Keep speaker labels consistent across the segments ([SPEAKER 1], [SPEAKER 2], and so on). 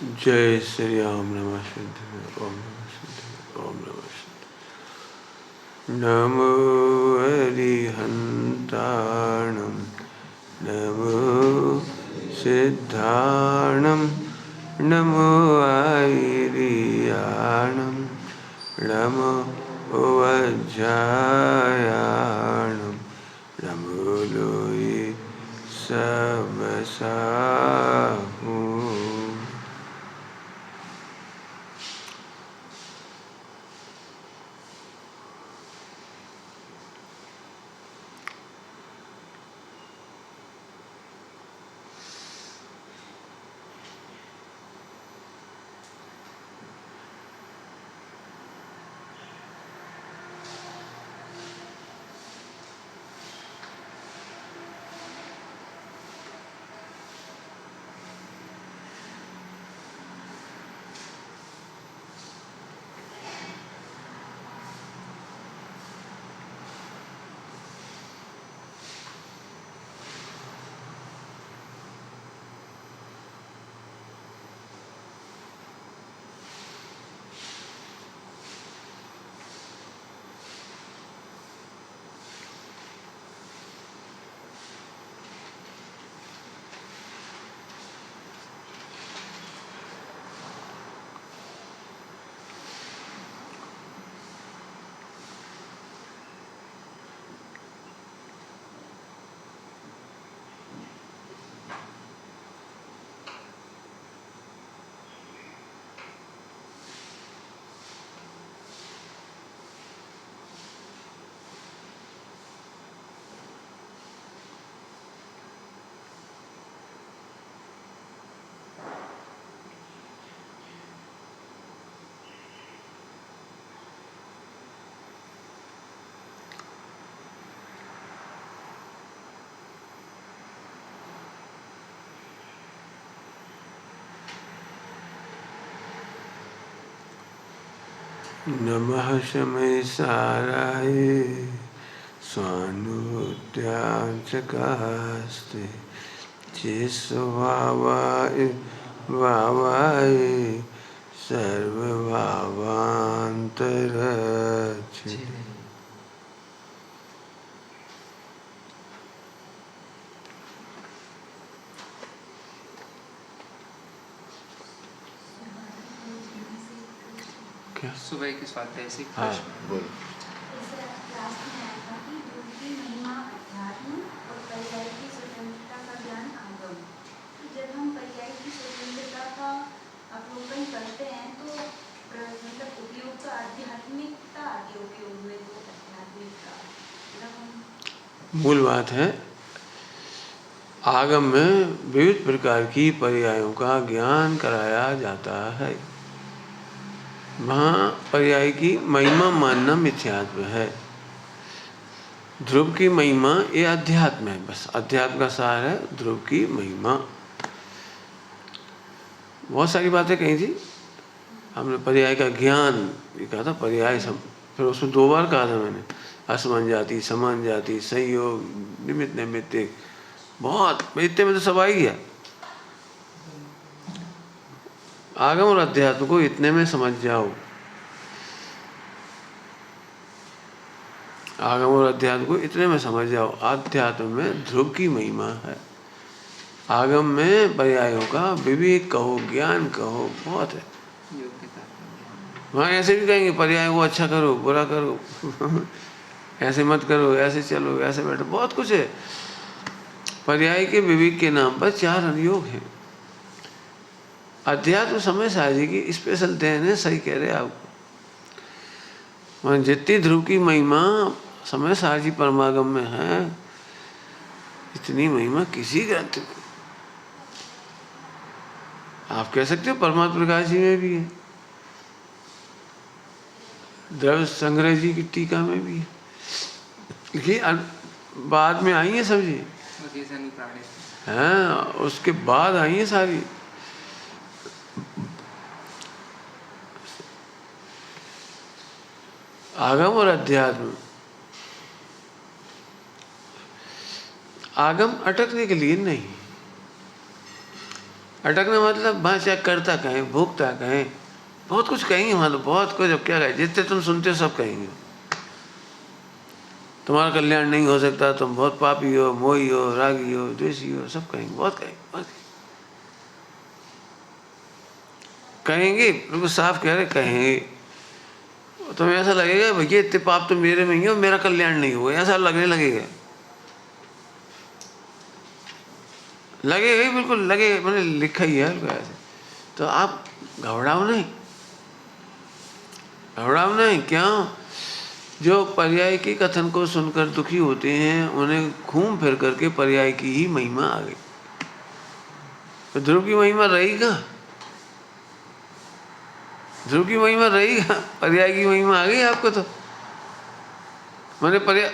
[SPEAKER 1] जय श्री राम। नमः शिवाय। ओम नमः शिवाय। ओम नमः शिवाय। नमो अरिहन्ताणं नमो सिद्धाणं नमो आयर्याणं नमो वज्रायाणं नमो लोये सबसाहु। नमः शमय साराय स्वानुद्याचकास्ते चेस्वावाय वावाय सर्वभावान्तरक्षे। क्या
[SPEAKER 2] सुबह के स्वाध्याय से
[SPEAKER 1] हाँ बोलो।
[SPEAKER 3] जब हम पर्याय की स्वतंत्रता का अवलोकन करते हैं तो मतलब उपयोग का आध्यात्मिकता आगे उपयोग हुए तो आध्यात्मिकता
[SPEAKER 1] मूल बात है, आगम में विविध प्रकार की पर्यायों का ज्ञान कराया जाता है। वहाँ पर्याय की महिमा मानना मिथ्यात्व है। ध्रुव की महिमा ये अध्यात्म है, बस अध्यात्म का सार है ध्रुव की महिमा। बहुत सारी बातें कही थी हमने, पर्याय का ज्ञान ये कहा था, पर्याय फिर उसमें 2 बार कहा था मैंने, असमान जाति, समान जाति, संयोग, निमित्त नैमित्तिक, बहुत इतने में तो सब आ ही गया। आगम और अध्यात्म को इतने में समझ जाओ। आगम और अध्यात्म को इतने में समझ जाओ। अध्यात्म में ध्रुव की महिमा है, आगम में पर्यायों का विवेक कहो, ज्ञान कहो, बहुत है। वहाँ ऐसे भी कहेंगे पर्याय को अच्छा करो, बुरा करो ऐसे मत करो, ऐसे चलो, ऐसे बैठो, बहुत कुछ है। पर्याय के विवेक के नाम पर 4 अनुयोग हैं। अध्यात्म समय साजी की स्पेशल देन है, सही कह रहे आप। वहाँ जितनी ध्रुव की महिमा समय साजी परमागम में है, इतनी महिमा किसी ग्रंथ में। आप कह सकते हो परमात्मा प्रकाश जी में भी है, द्रव्य संग्रह जी की टीका में भी है, लेकिन बाद में आई है सब जी। हाँ, उसके बाद आई है सारी। आगम और अध्यात्म। आगम अटकने के लिए नहीं, अटकना मतलब भाषा करता कहें, भोगता कहें, बहुत कुछ कहेंगे, मतलब बहुत कुछ। अब क्या कहें, जितने तुम सुनते हो सब कहेंगे। तुम्हारा कल्याण नहीं हो सकता, तुम बहुत पापी हो, मोही हो, रागी हो, द्वेषी हो, सब कहेंगे, बहुत कहेंगे, बहुत कहेंगे। बिल्कुल साफ कह रहे, कहेंगे। तुम्हें ऐसा लगेगा भैया इतने पाप तो मेरे में ही हो, मेरा कल्याण नहीं हुआ, ऐसा लगने लगेगा, लगेगा ही, बिल्कुल लगेगा। मैंने लिखा ही है ऐसे। तो आप घबराओ नहीं, घबराओ नहीं। क्यों? जो पर्याय के कथन को सुनकर दुखी होते हैं, उन्हें घूम फिर करके पर्याय की ही महिमा आ गई। तो ध्रुव की महिमा रहेगा, ध्रुव की महिमा रहेगा, पर्याय की महिमा आ गई आपको। तो मैंने पर्याय,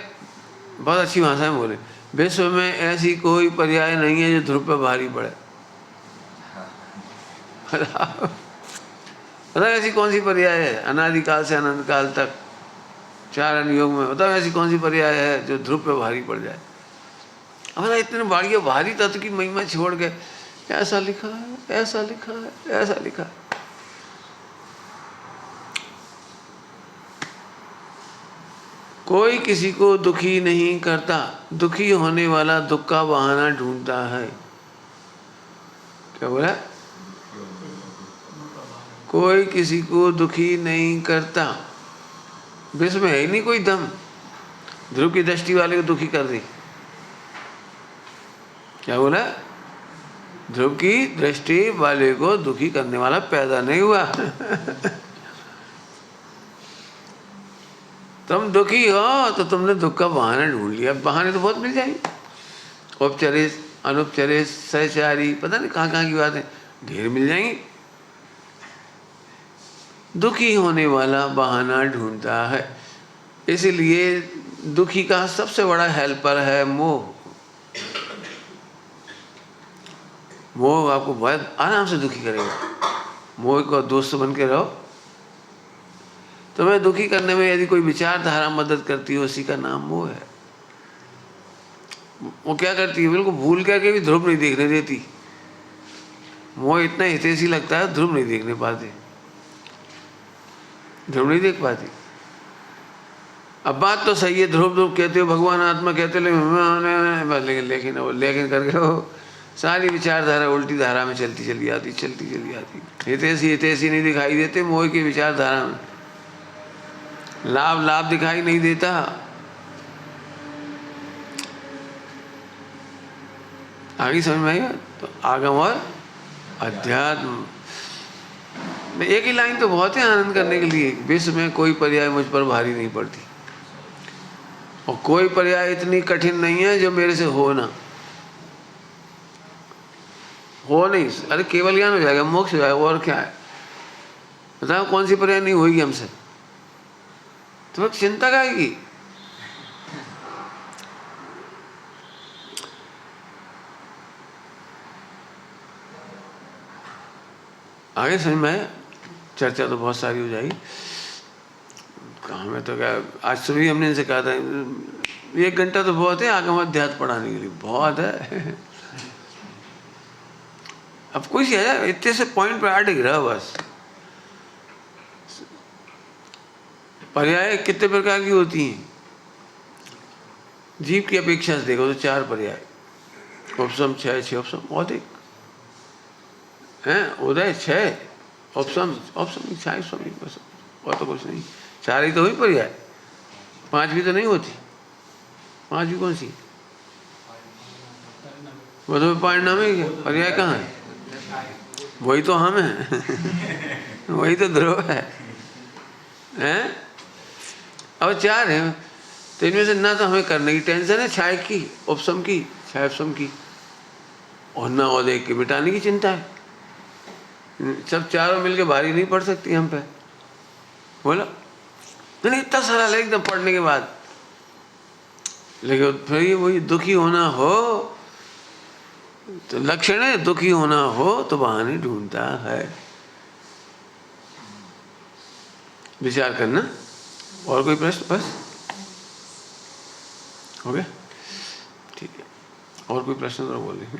[SPEAKER 1] बहुत अच्छी भाषा में बोले, विश्व में ऐसी कोई पर्याय नहीं है जो ध्रुव पे भारी पड़े। पता ऐसी कौन सी पर्याय है अनादिकाल से अनंत काल तक, 4 अनुयोग में? बताओ ऐसी कौन सी पर्याय है जो ध्रुव पे भारी पड़ जाए? अब इतने बढ़िया भारी तत्व की महिमा छोड़ के ऐसा लिखा है, ऐसा लिखा है, ऐसा लिखा है। कोई किसी को दुखी नहीं करता, दुखी होने वाला दुख का बहाना ढूंढता है। क्या बोला? कोई किसी को दुखी नहीं करता। विश्व में है ही नहीं कोई दम ध्रुव की दृष्टि वाले को दुखी कर दी। क्या बोला? ध्रुव की दृष्टि वाले को दुखी करने वाला पैदा नहीं हुआ। तुम दुखी हो तो तुमने दुख का बहाना ढूंढ लिया। बहाने तो बहुत मिल जाएंगे, औपचारिक, अनौपचारिक, सहचारी, पता नहीं कहाँ कहाँ की बातें ढेर मिल जाएंगी। दुखी होने वाला बहाना ढूंढता है। इसलिए दुखी का सबसे बड़ा हेल्पर है मोह। मोह आपको बहुत आराम से दुखी करेगा। मोह को दोस्त बन के रहो। तुम्हें दुखी करने में यदि कोई विचारधारा मदद करती है, उसी का नाम मोह है। वो क्या करती है, बिल्कुल भूल करके भी ध्रुव नहीं देखने देती। मोह इतना हितैषी लगता है, ध्रुव नहीं देखने पाते, ध्रुव नहीं देख पाती। अब बात तो सही है, ध्रुव ध्रुव कहते हो, भगवान आत्मा कहते हो, लेकिन करके हो सारी विचारधारा उल्टी धारा में चलती चली आती, चलती चली आती। हितैषी नहीं दिखाई देते मोह की विचारधारा में, लाभ लाभ दिखाई नहीं देता। आगे समझ में आएगा? तो आगम और अध्यात्म, एक ही लाइन तो बहुत है आनंद करने के लिए। विश्व में कोई पर्याय मुझ पर भारी नहीं पड़ती, और कोई पर्याय इतनी कठिन नहीं है जो मेरे से हो ना हो नहीं। अरे केवल ज्ञान हो जाएगा, मोक्ष हो जाएगा, और क्या है? बताओ कौन सी पर्याय नहीं होगी हमसे? तो चिंता का आएगी। आगे समझ में आया? चर्चा तो बहुत सारी हो जाएगी। कहाँ में तो क्या, आज सुबह हमने इनसे कहा था 1 घंटा तो बहुत है आगम अध्यात्म पढ़ाने के लिए, बहुत है। अब कोई सी है इतने से पॉइंट पर अटक रहा बस। पर्याय कितने प्रकार की होती हैं? जीव की अपेक्षा से देखो तो 4 पर्याय, उपसम 6 उपसम, बहुत एक है, उदय 6 उपसम, उपसम 6 बस, और तो कुछ नहीं। 4 ही तो हुई पर्याय, 5 भी तो नहीं होती। 5 भी कौन सी? वो तो परिणाम है, क्या पर्याय कहाँ है? वही तो हम है। वही तो ध्रुव है, हैं? अब 4 है, तो इनमें से ना तो हमें करने की टेंशन है 6 की, उपसम की, 6 उपसम की, और ना उदय की मिटाने की चिंता है। सब चारों मिलके भारी नहीं पड़ सकती हम पे। बोला नहीं, इतना सारा एकदम पढ़ने के बाद, लेकिन फिर ये वही दुखी होना हो तो लक्षण है, दुखी होना हो तो बहाने ढूंढता है। विचार करना। और कोई प्रश्न? बस हो गया, ठीक है। और कोई प्रश्न तो बोल देंगे।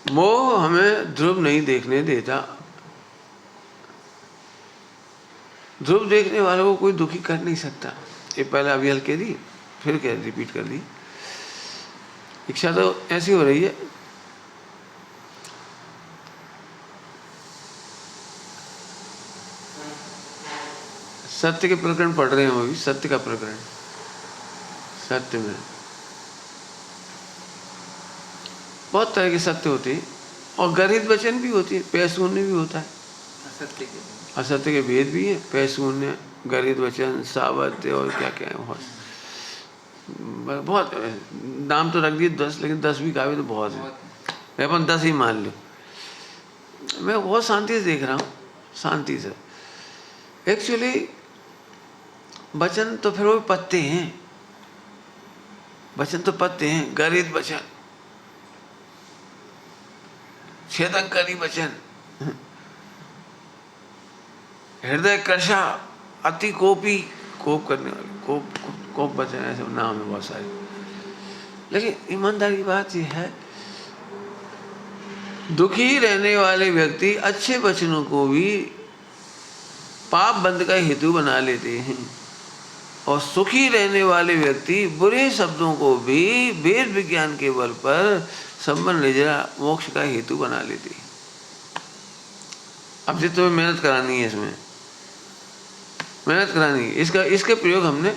[SPEAKER 1] मोह हमें ध्रुव नहीं देखने देता। ध्रुव देखने वालों को कोई दुखी कर नहीं सकता। ये पहले अभी हल्के दी, फिर क्या रिपीट कर दी। इच्छा तो ऐसी हो रही है, सत्य के प्रकरण पढ़ रहे हैं हम अभी, सत्य का प्रकरण। सत्य में बहुत तरह के सत्य होते हैं और गरित वचन भी होती है, पैशून्य भी होता है। असत्य के भेद भी है, पैशून्य, गरित वचन, सावत्य और क्या क्या है। बहुत नाम तो रख दिए 10, लेकिन 10 भी काफी तो बहुत है। अपन 10 ही मान लो। मैं बहुत शांति से देख रहा हूँ, शांति से। एक्चुअली वचन तो फिर वो पत्ते हैं, वचन तो पत्ते हैं। गरित वचन, छेदनकारी वचन, हृदय कृशा, अति कोपी, कोप करने वाले, कोप वचन, ऐसे नाम है बहुत सारे। लेकिन ईमानदारी की बात यह है, दुखी रहने वाले व्यक्ति अच्छे वचनों को भी पाप बंद का हेतु बना लेते हैं और सुखी रहने वाले व्यक्ति बुरे शब्दों को भी वेद विज्ञान के बल पर संबंध निजरा मोक्ष का हेतु बना लेते हैं। अब से तुम्हें मेहनत करानी है, इसमें मेहनत करानी है। इसके प्रयोग हमने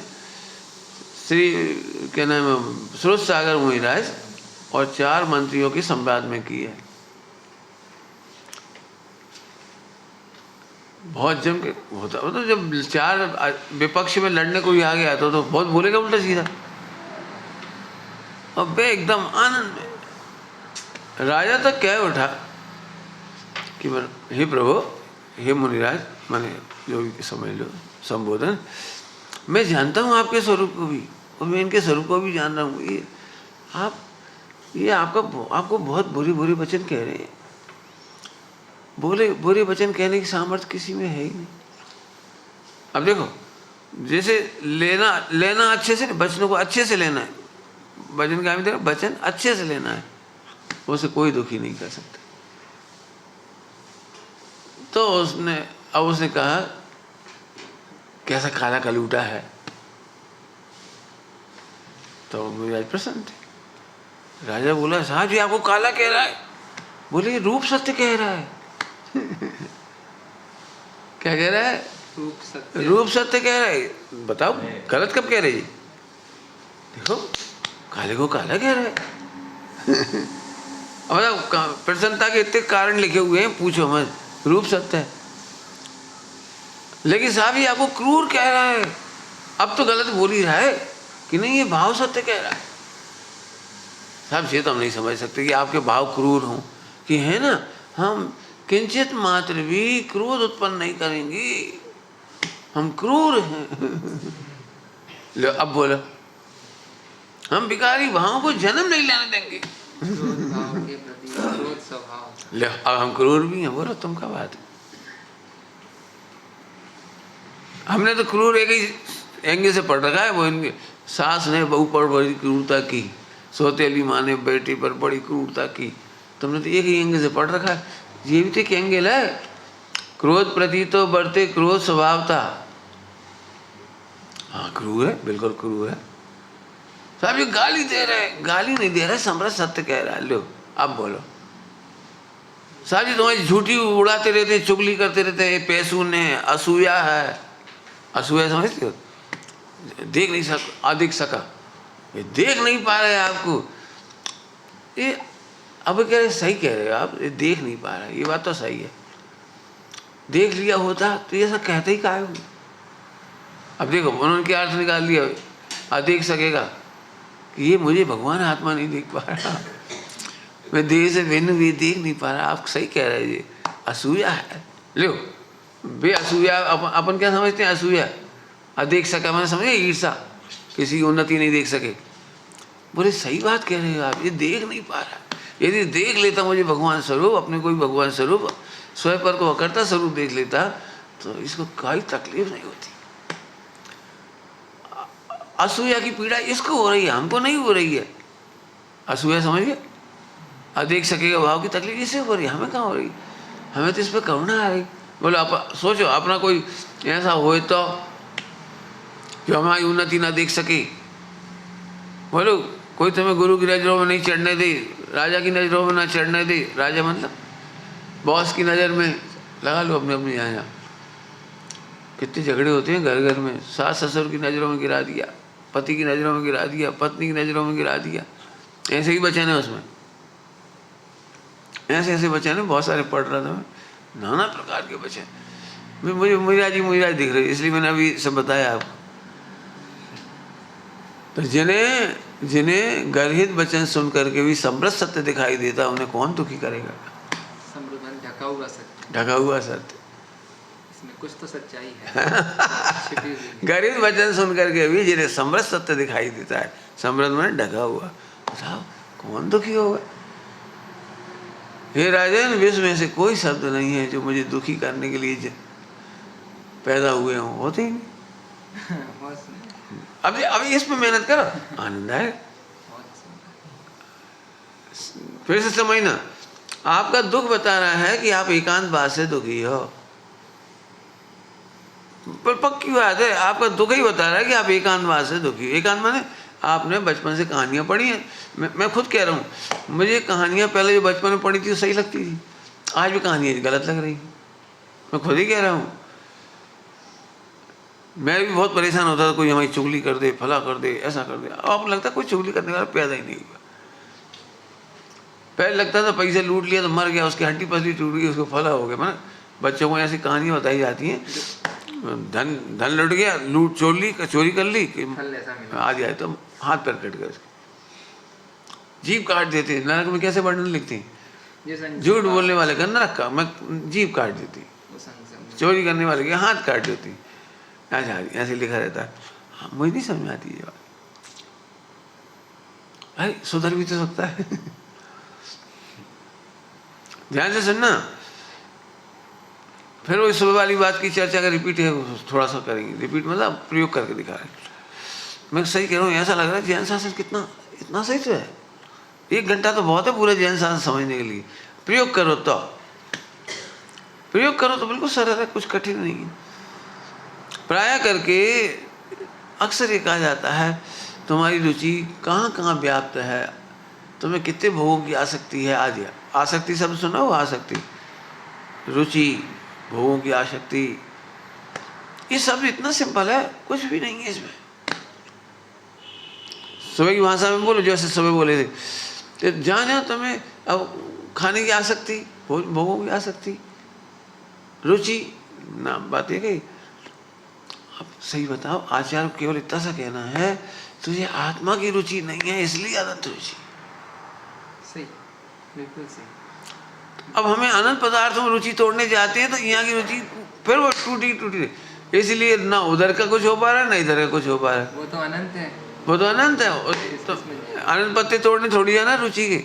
[SPEAKER 1] श्री क्या नाम है, स्रोत सागर मुनिराज और 4 मंत्रियों के संवाद में की है। बहुत जम के होता, तो जब 4 विपक्ष में लड़ने को भी आ गया तो बहुत बोलेगा उल्टा सीधा, और बे एकदम आनंद में। राजा तक कह उठा कि हे प्रभु, हे मुनिराज, माने जो भी समझ लो संबोधन, मैं जानता हूँ आपके स्वरूप को भी और मैं इनके स्वरूप को भी जान रहा हूँ। ये आपको बहुत बुरी वचन कह रहे हैं। बुरे वचन कहने की सामर्थ्य किसी में है ही नहीं। अब देखो, जैसे लेना अच्छे से, वचनों को अच्छे से लेना है। वचन का मतलब वचन अच्छे से लेना है, उसे कोई दुखी नहीं कर सकता। तो उसने कहा कैसा काला कलूटा है, तो मुनिराज प्रसन्न थे। राजा बोला साहब जी आपको काला कह रहा है? बोले ये रूप सत्य कह रहा है। क्या कह रहा है? रूप सत्य कह रहा है। बताओ गलत कब कह रहे जी? देखो काले को काला कह रहा है। अब प्रसन्नता के इतने कारण लिखे हुए हैं, पूछो मत। रूप सत्य है, लेकिन साहब ये आपको क्रूर कह रहा है। अब तो गलत बोल ही रहा है कि नहीं, ये भाव सत्य कह रहा है। साहब ये तो हम नहीं समझ सकते कि आपके भाव क्रूर हों, कि है ना, हम किंचित मात्र भी क्रोध उत्पन्न नहीं करेंगे, हम क्रूर हैं। लो अब बोलो, हम विकारी भावों को जन्म नहीं लेने देंगे। ले अब हम क्रूर भी हैं। बोलो तुम क्या बात है? हमने तो क्रूर एक ही एंगे से पढ़ रखा है, वो इनके सास ने बहू पर बड़ी क्रूरता की, सौतेली माँ ने बेटी पर बड़ी क्रूरता की। तुमने तो एक ही एंगे से पढ़ रखा है। ये भी तो एक एंगल है, क्रोध प्रति तो बढ़ते क्रोध स्वभावता। हाँ क्रूर है, बिल्कुल क्रूर है। साहब ये गाली दे रहे, गाली नहीं दे रहे, समरस सत्य कह रहा है। लो अब बोलो साहब जी तुम्हारी झूठी उड़ाते रहते, चुगली करते रहते, पैसून है, असूया है। असूया समझते हो? देख नहीं अधिक सका, ये देख नहीं पा रहे आपको। ये अब कह रहे सही कह रहे हो आप, ये देख नहीं पा रहा। ये बात तो सही है, देख लिया होता तो ये सब कहते ही काहे होंगे। अब देखो उन्होंने क्या अर्थ निकाल लिया, अदेख सकेगा कि ये मुझे भगवान आत्मा नहीं देख पा रहा, मैं देह से भिन्न भी देख नहीं पा रहा। आप सही कह रहे हैं, ये असूया है। लो बे असूया अपन क्या समझते हैं? असूया अदेख सका मैंने समझे ईर्षा, किसी की उन्नति नहीं देख सके। बोले सही बात कह रहे हो आप, ये देख नहीं पा रहा। यदि देख लेता मुझे भगवान स्वरूप, अपने कोई भगवान स्वरूप, स्वयं पर को अकर्ता स्वरूप देख लेता तो इसको कोई तकलीफ नहीं होती। असूया की पीड़ा इसको हो रही है, हमको नहीं हो रही है। असूया समझ गए? अदेख सकेगा भाव की तकलीफ इससे हो रही है, हमें कहाँ हो रही? हमें तो इस पर करुणा आ रही। बोलो आप सोचो अपना कोई ऐसा हो तो जो हमारी उन्नति ना देख सके। बोलो कोई तुम्हें गुरु की नज़रों में नहीं चढ़ने दे, राजा की नज़रों में ना चढ़ने दे। राजा मतलब बॉस की नज़र में लगा लो अपने अपने यहाँ। कितने झगड़े होते हैं घर घर में, सास ससुर की नज़रों में गिरा दिया, पति की नज़रों में गिरा दिया, पत्नी की नज़रों में गिरा दिया। ऐसे ही बचन है उसमें, ऐसे ऐसे बचन है, बहुत सारे पढ़ रहा था मैं, नाना प्रकार के बचन। मुझे मुझे दिख रही, इसलिए मैंने अभी सब बताया आपको। तो जिन्हें गर्हित वचन सुन करके भी समृद्ध सत्य दिखाई देता, उन्हें कौन दुखी करेगा?
[SPEAKER 2] समृद्ध ढका हुआ सत्य,
[SPEAKER 1] ढका हुआ सत्य,
[SPEAKER 2] इसमें कुछ तो सच्चाई है।
[SPEAKER 1] गर्हित वचन सुन करके भी जिन्हें समृद्ध सत्य दिखाई देता है, समृद्ध में ढका हुआ, बताओ कौन दुखी होगा? हे राजन, विश्व में से कोई शब्द नहीं है जो मुझे दुखी करने के लिए पैदा हुए हों, होते ही नहीं। अभी इस पे मेहनत करो, आनंद आएगा। फिर से समझना, आपका दुख बता रहा है कि आप एकांतवास से दुखी हो, पर पक्की बात है आपका दुख ही बता रहा है कि आप एकांतवास से दुखी हो। एकांत माने आपने बचपन से कहानियां पढ़ी हैं। मैं खुद कह रहा हूँ, मुझे कहानियां पहले जो बचपन में पढ़ी थी सही लगती थी, आज भी कहानियां गलत लग रही। मैं खुद ही कह रहा हूँ, मैं भी बहुत परेशान होता था, कोई हमारी चुगली कर दे, फला कर दे, ऐसा कर दे। अब आपको लगता है कोई चुगली करने वाला पैदा ही नहीं हुआ। पहले लगता था पैसे लूट लिया तो मर गया, उसकी हड्डी पसली टूट गई, उसको फला हो गया। मैंने बच्चों को ऐसी कहानियाँ बताई जाती हैं, धन लुट गया, लूट चोरी कर ली, आ जाए तो हाथ पैर कट गए, जीभ काट देते। नरक में कैसे वर्णन लिखते हैं, झूठ बोलने वाले का नरक का मैं जीभ काट देती, चोरी करने वाले के हाथ काट देती, ऐसे लिखा रहता है। हाँ, मुझे नहीं समझ में आती ये बात। अरे सुधर भी तो सकता है। ध्यान से सुनना। फिर वो सुबह वाली बात की चर्चा का रिपीट है, थोड़ा सा करेंगे। रिपीट मतलब प्रयोग करके दिखा रहे हैं। मैं सही कह रहा हूँ, ऐसा लग रहा है जैन शास्त्र कितना इतना सही तो है। 1 घंटा तो बहुत है पूरे जैन शास्त्र समझने के लिए। प्रयोग करो तो बिल्कुल सरल है, कुछ कठिन नहीं है। प्राय करके अक्सर ये कहा जाता है, तुम्हारी रुचि कहाँ कहाँ व्याप्त है, तुम्हें कितने भोगों की आसक्ति है। आज आसक्ति शब्द सुना हो, आसक्ति, रुचि, भोगों की आसक्ति, ये शब्द इतना सिंपल है, कुछ भी नहीं है इसमें। सुबह की भाषा में बोलो, जैसे सुबह बोले थे, तो जहाँ तुम्हें अब खाने की आसक्ति, भोगों की आसक्ति, रुचि, ना बात है कही। अब सही बताओ, आचार्य केवल इतना सा कहना है, तुझे आत्मा की रुचि नहीं है, इसलिए अनंत रुचि।
[SPEAKER 2] सही, बिल्कुल सही।
[SPEAKER 1] अब हमें अनंत पदार्थों में रुचि तोड़ने जाते हैं तो यहाँ की रुचि फिर वो टूटी, इसलिए ना उधर का कुछ हो पा रहा है, ना इधर का कुछ हो पा रहा है।
[SPEAKER 2] वो तो अनंत है,
[SPEAKER 1] वो तो अनंत है। तो अनंत पत्ते तोड़ने थोड़ी जाना रुचि के।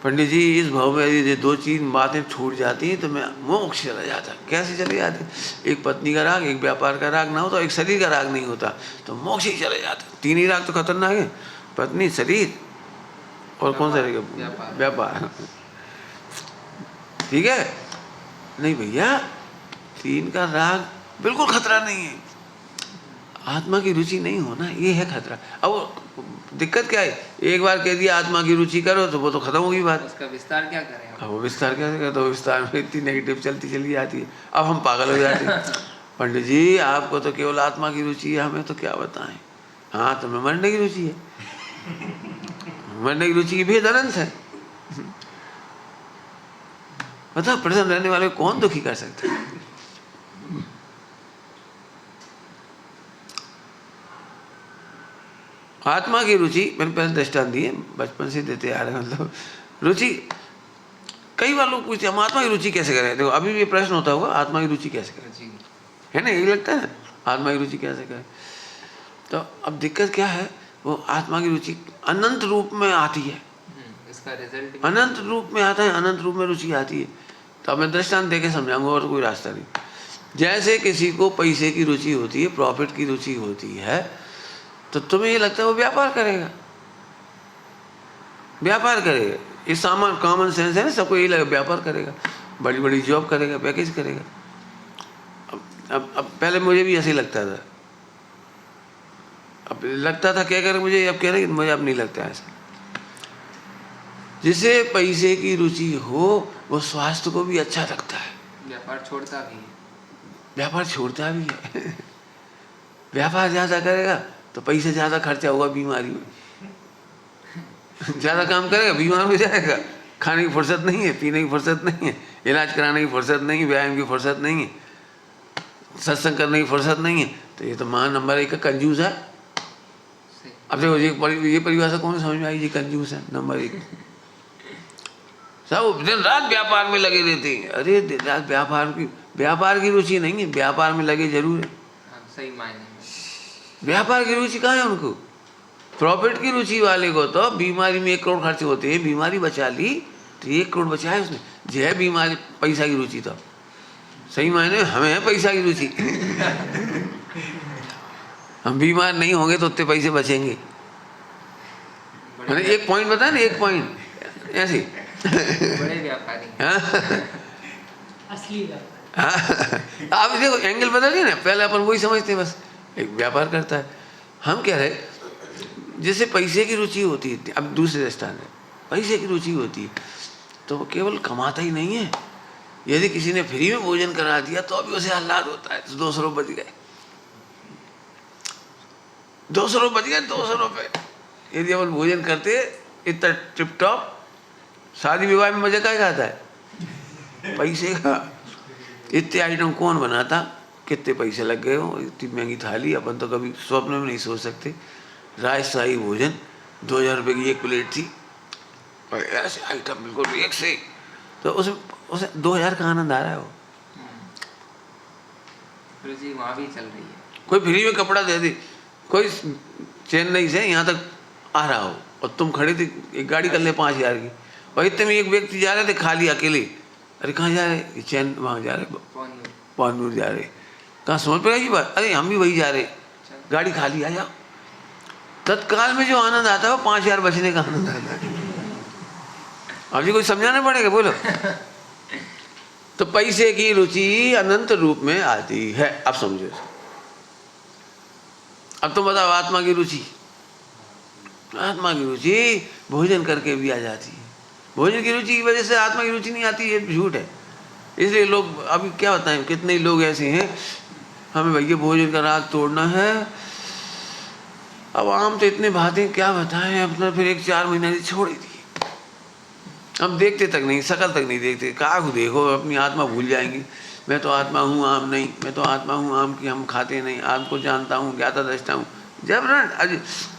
[SPEAKER 1] पंडित जी, इस भाव में यदि 2-3 बातें छूट जाती हैं तो मैं मोक्ष चला जाता। कैसे चले जाते? एक पत्नी का राग, एक व्यापार का राग ना होता, एक शरीर का राग नहीं होता, तो मोक्ष ही चले जाता। 3 ही राग तो खतरनाक है, पत्नी, शरीर और कौन सा रहेगा? व्यापार। ठीक है? नहीं भैया, 3 का राग बिल्कुल खतरा नहीं है, आत्मा की रुचि नहीं होना ये है खतरा। अब दिक्कत क्या है, एक बार कह दिया आत्मा की रुचि करो तो वो तो खत्म होगी बात।
[SPEAKER 2] उसका विस्तार क्या करें?
[SPEAKER 1] अब वो विस्तार कैसे करते? तो विस्तार में इतनी नेगेटिव चलती चली जाती है, अब हम पागल हो जाते हैं। पंडित जी, आपको तो केवल आत्मा की रुचि है, हमें तो क्या बताएं। हाँ, तुम्हें मरने की रुचि है, मरने की रुचि की भेद अनंत है। बताओ, प्रसन्न रहने वाले को कौन दुखी कर सकता है? आत्मा की रुचि, मैंने पहले दृष्टांत दिए, बचपन से देते आ रहे हैं। मतलब रुचि, कई बार लोग पूछते हैं हम आत्मा की रुचि कैसे करें। देखो, अभी भी प्रश्न होता होगा, आत्मा की रुचि कैसे करें, है ना? यही लगता है, आत्मा की रुचि कैसे करें। तो अब दिक्कत क्या है, वो आत्मा की रुचि अनंत रूप में आती है,
[SPEAKER 2] इसका रिजल्ट
[SPEAKER 1] अनंत रूप में आता है, अनंत रूप में रुचि आती है। तो अब मैं दृष्टांत देके समझाऊंगा, और कोई रास्ता नहीं। जैसे किसी को पैसे की रुचि होती है, प्रॉफिट की रुचि होती है, तो तुम्हें ये लगता है वो व्यापार करेगा, व्यापार करेगा। ये सामान कॉमन सेंस है ना, सबको यही लगा व्यापार करेगा, बड़ी बड़ी जॉब करेगा, पैकेज करेगा। अब पहले मुझे भी ऐसे ही लगता था, अब लगता था क्या कर मुझे, अब कह रहे मुझे अब नहीं लगता ऐसा। जिसे पैसे की रुचि हो वो स्वास्थ्य को भी अच्छा रखता है,
[SPEAKER 2] व्यापार छोड़ता भी है।
[SPEAKER 1] व्यापार छोड़ता भी है। व्यापार ज़्यादा करेगा तो पैसे ज़्यादा खर्चा होगा बीमारी में, ज़्यादा काम करेगा बीमार हो जाएगा, खाने की फुर्सत नहीं है, पीने की फुर्सत नहीं है, इलाज कराने की फुर्सत नहीं है, व्यायाम की फुर्सत नहीं है, सत्संग करने की फुर्सत नहीं है। तो ये तो मां नंबर 1 का कंजूस है। अब देखो ये परिभाषा कौन समझ में आई, ये कंजूस है नंबर 1। सब दिन रात व्यापार में लगे रहते हैं। अरे दिन रात व्यापार की रुचि नहीं है, व्यापार में लगे जरूर है,
[SPEAKER 2] सही मायने में।
[SPEAKER 1] व्यापार की रुचि कहाँ है उनको। प्रॉफिट की रुचि वाले को तो बीमारी में 1 करोड़ खर्च होते हैं, बीमारी बचा ली तो 1 करोड़ बचाए उसने। जो है बीमारी पैसा की रुचि, तो सही मायने हमें है पैसा की रुचि। हम बीमार नहीं होंगे तो उतने पैसे बचेंगे। मैंने एक पॉइंट बताया ना, एक पॉइंट ऐसे।
[SPEAKER 2] बड़े व्यापारी
[SPEAKER 3] असली व्यापारी।
[SPEAKER 1] आप देखो एंगल बदल गया ना, पहले अपन वही समझते बस एक व्यापार करता है। हम कह रहे जैसे पैसे की रुचि होती है, अब दूसरे स्थान में पैसे की रुचि होती है तो वो केवल कमाता ही नहीं है। यदि किसी ने फ्री में भोजन करा दिया तो भी उसे आह्लाद होता है, तो 200 रुपये बच गए, 200 रुपये बच गए, 200 रुपये। यदि अपन भोजन करते इतना टिप टॉप, शादी विवाह में मजा क्या आता है, पैसे का। इतने आइटम कौन बनाता, कितने पैसे लग गए हो, इतनी महंगी थाली अपन तो कभी स्वप्न में नहीं सोच सकते। राजशाही भोजन 2000 रुपये की 1 प्लेट थी, और ऐसे आइटम बिल्कुल एक से, तो उसे 2000 का आनंद आ रहा है। वो
[SPEAKER 2] रुचि वहाँ भी चल रही है।
[SPEAKER 1] कोई फ्री में कपड़ा दे दे, कोई चेन्नई से यहाँ तक आ रहा हो और तुम खड़े थे, एक गाड़ी कर ले 5000 की, और इतने में एक व्यक्ति जा रहे थे खाली अकेले। अरे कहाँ जा रहे, चैन वहाँ जा रहे, पानूर जा रहे, कहाँ समझ पड़ा की बात। अरे हम भी वही जा रहे, गाड़ी खाली, आ जाओ। तत्काल में जो आनंद आता है वो 5000 बचने का आनंद आता है। अब जी कोई समझाना पड़ेगा, बोलो। तो पैसे की रुचि अनंत रूप में आती है। अब समझो, अब तुम बताओ आत्मा की रुचि। आत्मा की रुचि भोजन करके भी आ जाती है। भोजन की रुचि की वजह से आत्मा की रुचि नहीं आती, ये झूठ है। इसलिए लोग अभी क्या बताएं, कितने लोग ऐसे हैं, हमें भैया भोजन का राग तोड़ना है। अब आम तो इतने भाते क्या बताएं, अपना फिर 1-4 महीने से छोड़ ही दी। हम देखते तक नहीं, शकल तक नहीं देखते, कहा देखो अपनी आत्मा भूल जाएंगी। मैं तो आत्मा हूँ आम नहीं, मैं तो आत्मा हूँ आम की हम खाते नहीं, आम को जानता हूँ, ज्ञाता दृष्टा हूँ। जब ना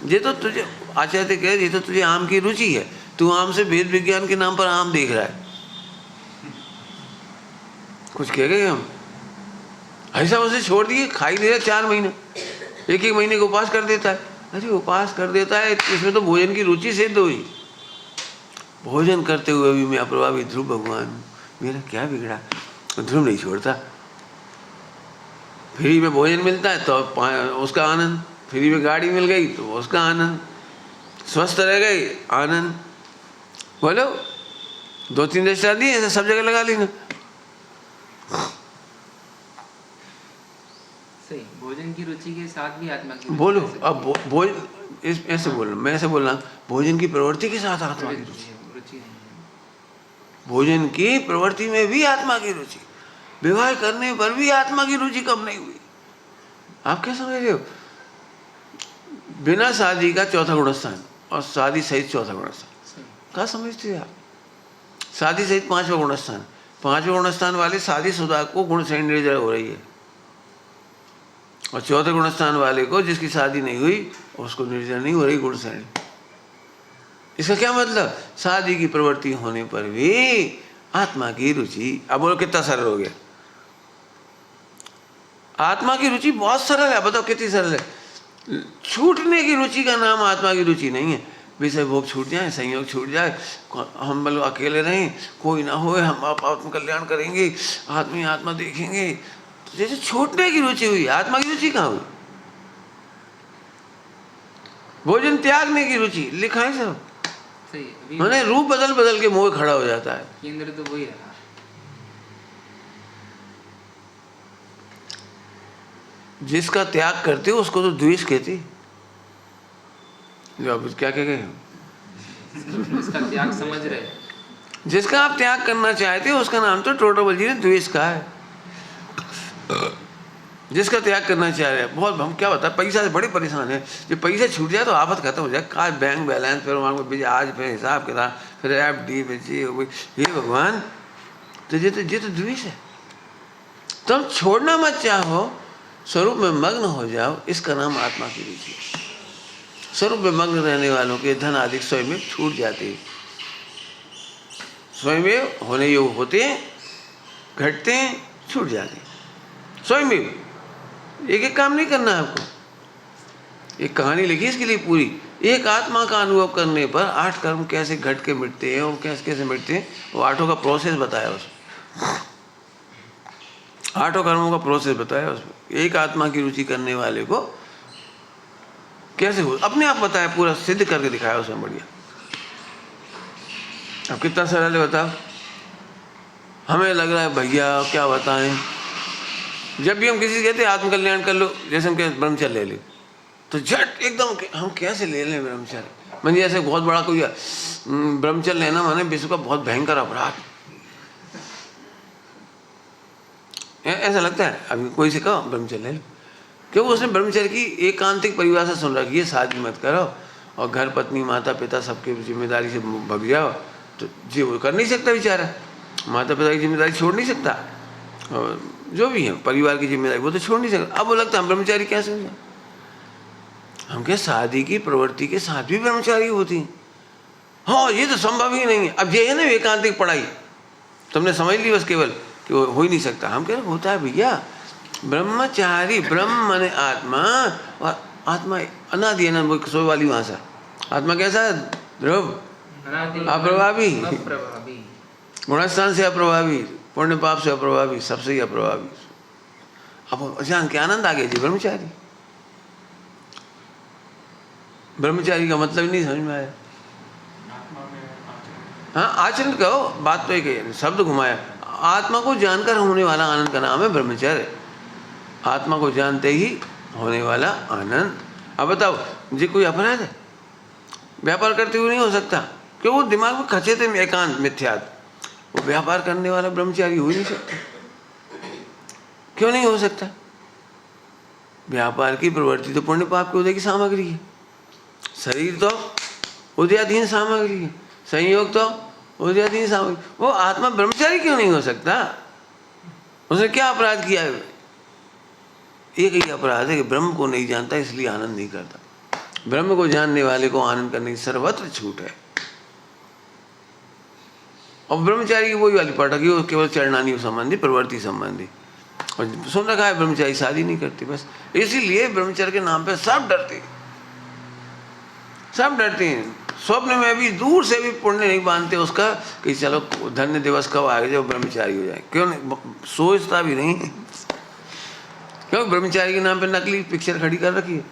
[SPEAKER 1] ये तो तुझे आचार्य कह ये तो तुझे आम की रुचि है, तू आम से वेद विज्ञान के नाम पर आम देख रहा है। कुछ कह गए हम, ऐसा उसे छोड़ दिए, खाई नहीं रहा 4 महीने, 1-1 महीने का उपास कर देता है। अरे उपास कर देता है, इसमें तो भोजन की रुचि सिद्ध हुई। भोजन करते हुए भी मैं अप्रभावी ध्रुव भगवान हूँ, मेरा क्या बिगड़ा, ध्रुव नहीं छोड़ता। फ्री में भोजन मिलता है तो उसका आनंद, फ्री में गाड़ी मिल गई तो उसका आनंद, स्वस्थ रह गई आनंद। बोलो 2-3 दृष्टांत दिए, ऐसे सब जगह लगा लेना।
[SPEAKER 2] सही, भोजन की रुचि के साथ भी आत्मा की
[SPEAKER 1] बोलो। अब भोजन ऐसे बोलना, मैं ऐसे बोलना, भोजन की प्रवृत्ति के साथ आत्मा की रुचि, भोजन की प्रवृत्ति में भी आत्मा की रुचि, विवाह करने पर भी आत्मा की रुचि कम नहीं हुई। आप क्या समझ रहे हो, बिना शादी का 4था गुणस्थान और शादी सहित 4था गुणस्थान, क्या समझते हैं आप। शादी सहित 5वां गुणस्थान, 5वें गुणस्थान वाले शादीशुदा को गुण श्रेणी निर्जर हो रही है, और 4थे गुणस्थान वाले को जिसकी शादी नहीं हुई उसको निर्जर नहीं हो रही गुण श्रेणी। इसका क्या मतलब, शादी की प्रवृत्ति होने पर भी आत्मा की रुचि। अब बोलो कितना सरल हो गया। आत्मा की रुचि बहुत सरल है, बताओ कितनी सरल है। छूटने की रुचि का नाम आत्मा की रुचि नहीं है। विषय भोग छूट जाए, संयोग छूट जाए, हम मतलब अकेले रहें, कोई ना हो, हम आत्म कल्याण करेंगे, आत्मा आत्मा देखेंगे, तो जैसे छूटने की रुचि हुई, आत्मा की रुचि कहाँ हुई। भोजन त्यागने की रुचि लिखा है सब,
[SPEAKER 2] सही है। अभी
[SPEAKER 1] मैंने रूप बदल बदल के मोह खड़ा हो जाता है।
[SPEAKER 2] केंद्र तो वही रहा।
[SPEAKER 1] जिसका त्याग करते हो उसको तो द्वेष कहते। जो आप क्या कह गए?
[SPEAKER 2] इसका त्याग समझ रहे हैं।
[SPEAKER 1] जिसका आप त्याग करना चाहते हो उसका नाम तो टोटोबल जी ने द्वेष का है। जिसका त्याग करना चाह रहे हैं, बहुत हम क्या बता, पैसा से बड़े परेशान है। जब पैसा छूट जाए तो आफत खत्म हो जाए। का बैंक बैलेंस, फिर वहाँ को आज फिर हिसाब किताब, फिर FD, फिर ये भगवान, तो ये तो द्वेष है। तुम छोड़ना मत चाहो, स्वरूप में मग्न हो जाओ, इसका नाम आत्मा की रुचि है। स्वरूप में मग्न रहने वालों के धन आदि स्वयं छूट जाते हैं, स्वयं होने योग होते हैं, घटते हैं, छूट जाते हैं स्वयं। एक एक काम नहीं करना है आपको। एक कहानी लिखी इसके लिए पूरी। एक आत्मा का अनुभव करने पर 8 कर्म कैसे घट के मिटते हैं और कैसे कैसे मिटते हैं, वो 8 का प्रोसेस बताया उसमें। 8 कर्मों का प्रोसेस बताया उसमें। एक आत्मा की रुचि करने वाले को कैसे हो, अपने आप बताया, पूरा सिद्ध करके दिखाया उसमें, बढ़िया। अब कितना सरल है बताओ। हमें लग रहा है भैया क्या बताएं, जब भी हम किसी से कहते हैं आत्मकल्याण कर लो, जैसे हम कहते ब्रह्मचर्य ले लो, तो झट एकदम हम कैसे ले लें ब्रह्मचर्य। म्हणजे ऐसे बहुत बड़ा कोई ब्रह्मचर्य लेना माने विश्व का बहुत भयंकर अपराध, ऐसा लगता है। अभी कोई से कहो ब्रह्मचर्य ले लो, क्योंकि उसने ब्रह्मचर्य की एकांतिक परिभाषा सुन रखी है, शादी मत करो और घर पत्नी माता पिता सबके जिम्मेदारी से भग जाओ। तो जी वो कर नहीं सकता बेचारा, माता पिता की जिम्मेदारी छोड़ नहीं सकता, और जो भी है परिवार की जिम्मेदारी वो तो छोड़ नहीं सकता। अब वो लगता है हम ब्रह्मचारी कैसे हो जाए। हम क्या शादी की प्रवृत्ति के साथ भी ब्रह्मचारी होती हैं? हाँ, ये तो संभव ही नहीं है। अब ये है ना एकांतिक पढ़ाई, तुमने समझ ली बस केवल कि वो हो ही नहीं सकता। हम कह रहे होता है भैया ब्रह्मचारी, ब्रह्म माने आत्मा, और आत्मा अनादि अनंत, सो वाली भाषा। आत्मा कैसा है? ध्रुव, अप्रभावी, गुणस्थान से अप्रभावी, पुण्य पाप से अप्रभावी, सबसे ही अप्रभावी। अब जान के आनंद आ गया जी ब्रह्मचारी। ब्रह्मचारी का मतलब नहीं समझ में आया। हाँ, आचरण कहो, बात तो एक है, शब्द घुमाया। आत्मा को जानकर होने वाला आनंद का नाम है ब्रह्मचर्य। आत्मा को जानते ही होने वाला आनंद। अब बताओ, जी कोई अपराध है? व्यापार करते हुए नहीं हो सकता, क्यों? वो दिमाग में खचे थे एकांत मिथ्यात। वो व्यापार करने वाला ब्रह्मचारी हो ही नहीं सकता। क्यों नहीं हो सकता? व्यापार की प्रवृत्ति तो पुण्य पाप के उदय की सामग्री है, शरीर तो उदयाधीन सामग्री है, संयोग तो उदयाधीन सामग्री। वो आत्मा ब्रह्मचारी क्यों नहीं हो सकता? उसने क्या अपराध किया है? एक ही अपराध है कि ब्रह्म को नहीं जानता, इसलिए आनंद नहीं करता। ब्रह्म को जानने वाले को आनंद करने की सर्वत्र छूट है। और ब्रह्मचारी की वही वाली पाठ है, वो केवल चरणानी संबंधी, प्रवृत्ति संबंधी। और सुन रखा है ब्रह्मचारी शादी नहीं करती, बस इसीलिए ब्रह्मचर्य के नाम पे सब डरते, सब डरते हैं। स्वप्न में भी दूर से भी पुण्य नहीं बांधते उसका कि चलो धन्य दिवस कब आएगा जब ब्रह्मचारी हो जाए। क्यों नहीं सोचता भी नहीं, क्यों? ब्रह्मचारी के नाम पे नकली पिक्चर खड़ी कर रखी है।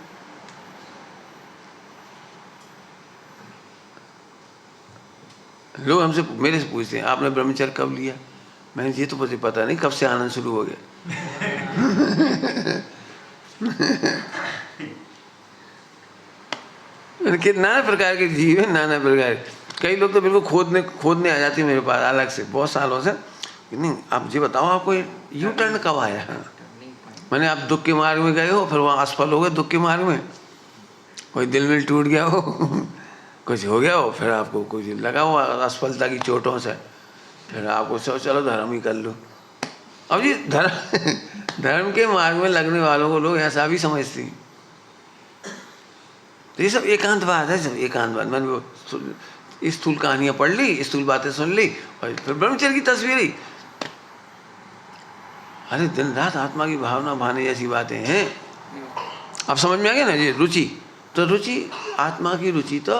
[SPEAKER 1] लोग हमसे मेरे से पूछते हैं आपने ब्रह्मचर्य कब लिया? मैंने ये तो मुझे पता नहीं कब से आनंद शुरू हो गया। नाना प्रकार के जीव है, नाना प्रकार। कई लोग तो बिल्कुल खोदने आ जाते हैं मेरे पास अलग से बहुत सालों से। नहीं आप जी बताओ आपको यू टर्न कब आया? मैंने आप दुख के मार्ग में गए हो, फिर वहाँ असफल हो गए दुख के मार्ग में, कोई दिल में टूट गया हो, कुछ हो गया हो, फिर आपको कुछ लगा हो असफलता की चोटों से, फिर आपको चलो धर्म ही कर लो। अब जी धर्म के मार्ग में लगने वालों को लोग ऐसा भी समझते हैं। तो ये सब एकांतवाद है, सब एकांतवाद। मैंने वो स्थूल कहानियाँ पढ़ ली, स्थूल बातें सुन ली, और फिर ब्रह्मचर्य की तस्वीर ही। अरे दिन रात आत्मा की भावना भाने जैसी बातें हैं। अब समझ में आ गया ना ये रुचि? तो रुचि, आत्मा की रुचि तो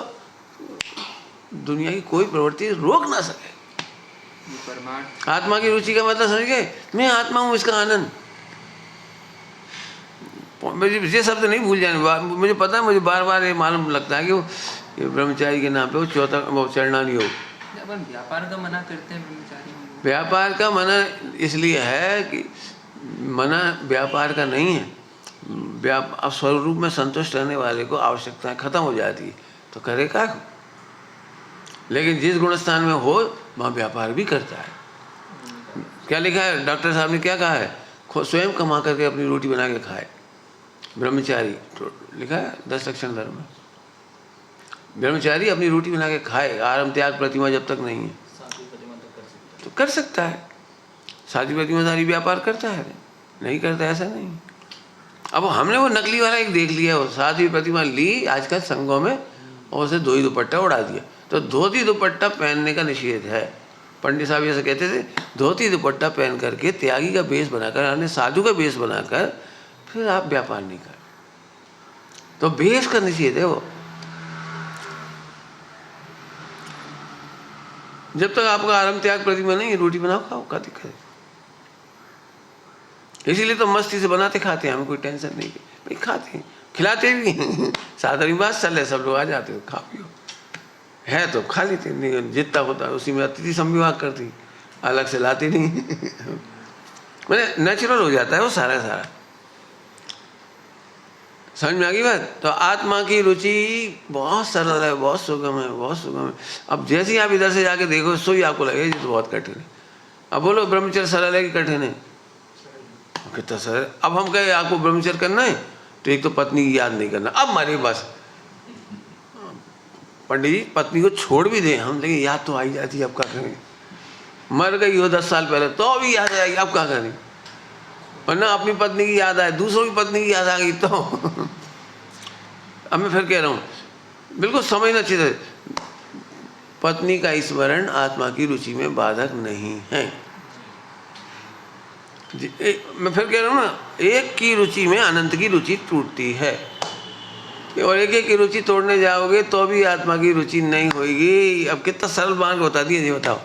[SPEAKER 1] दुनिया की कोई प्रवृत्ति रोक ना सके। आत्मा की रुचि का मतलब समझ गए? मैं आत्मा हूँ, इसका आनंद। ये शब्द नहीं भूल जाने, मुझे पता है, मुझे बार बार ये मालूम लगता है कि वो ये ब्रह्मचारी के नाम पे वो चौथा वो चरणानी योग।
[SPEAKER 2] अपन व्यापार का मना करते हैं ब्रह्मचारी में।
[SPEAKER 1] व्यापार का मना इसलिए है कि मना व्यापार का नहीं है। अब स्वरूप में संतुष्ट रहने वाले को आवश्यकताएं खत्म हो जाती है तो करे क्या। लेकिन जिस गुणस्थान में हो वहाँ व्यापार भी करता है। क्या लिखा है डॉक्टर साहब ने, क्या कहा है, स्वयं कमा करके अपनी रोटी बना के खाए ब्रह्मचारी, तो लिखा है 10 लक्षण धर्म में। ब्रह्मचारी अपनी रोटी बना के खाए, आरम त्याग प्रतिमा जब तक नहीं है तो कर सकता है। साधी प्रतिमाधारी व्यापार करता है, नहीं करता ऐसा नहीं। अब हमने वो नकली वाला एक देख लिया, वो साधी प्रतिमा ली आजकल संघों में और उसे धोती दुपट्टा उड़ा दिया। तो धोती दुपट्टा पहनने का निषेध है। पंडित साहब ऐसे कहते थे, धोती दुपट्टा पहन करके त्यागी का बेस बनाकर, अन्य साधु का बेस बनाकर फिर आप व्यापार नहीं कर, तो बेस का निषेध है वो। जब तक आपका आरम त्याग प्रतिमा नहीं, रोटी बनाओ खाओ, क्या दिक्कत है। इसीलिए तो मस्ती से बनाते खाते हैं, हमें कोई टेंशन नहीं भाई, खाते हैं खिलाते भी साधारण बात चल है, सब लोग आ जाते हो खा पियो है तो खा लेते, नहीं जितना होता है उसी में अतिथि संविभाग करती, अलग से लाते नहीं मैंने नेचुरल हो जाता है वो सारा। समझ में आ गई बात। तो आत्मा की रुचि बहुत सरल है, बहुत सुगम है, बहुत सुगम है। अब जैसे ही आप इधर से जाके देखो सो ही आपको लगेगा ये तो बहुत कठिन है। अब बोलो ब्रह्मचर्य सरल है कि कठिन है, कितना सरल। अब हम कहे आपको ब्रह्मचर्य करना है तो एक तो पत्नी की याद नहीं करना, अब हमारे पास पंडित जी पत्नी को छोड़ भी दें हम, लेकिन याद तो आई जाती है, अब क्या करें। मर गई हो 10 साल पहले तो भी याद आएगी, अब क्या करें। वरना अपनी पत्नी की याद आए, दूसरों की पत्नी की याद आ गई तो अब मैं फिर कह रहा हूँ, बिल्कुल समझना चाहिए, पत्नी का स्मरण आत्मा की रुचि में बाधक नहीं है। मैं फिर कह रहा हूँ ना, एक की रुचि में अनंत की रुचि टूटती है, और एक की रुचि तोड़ने जाओगे तो भी आत्मा की रुचि नहीं होगी। अब कितना सरल बात बता दिया जी, बताओ।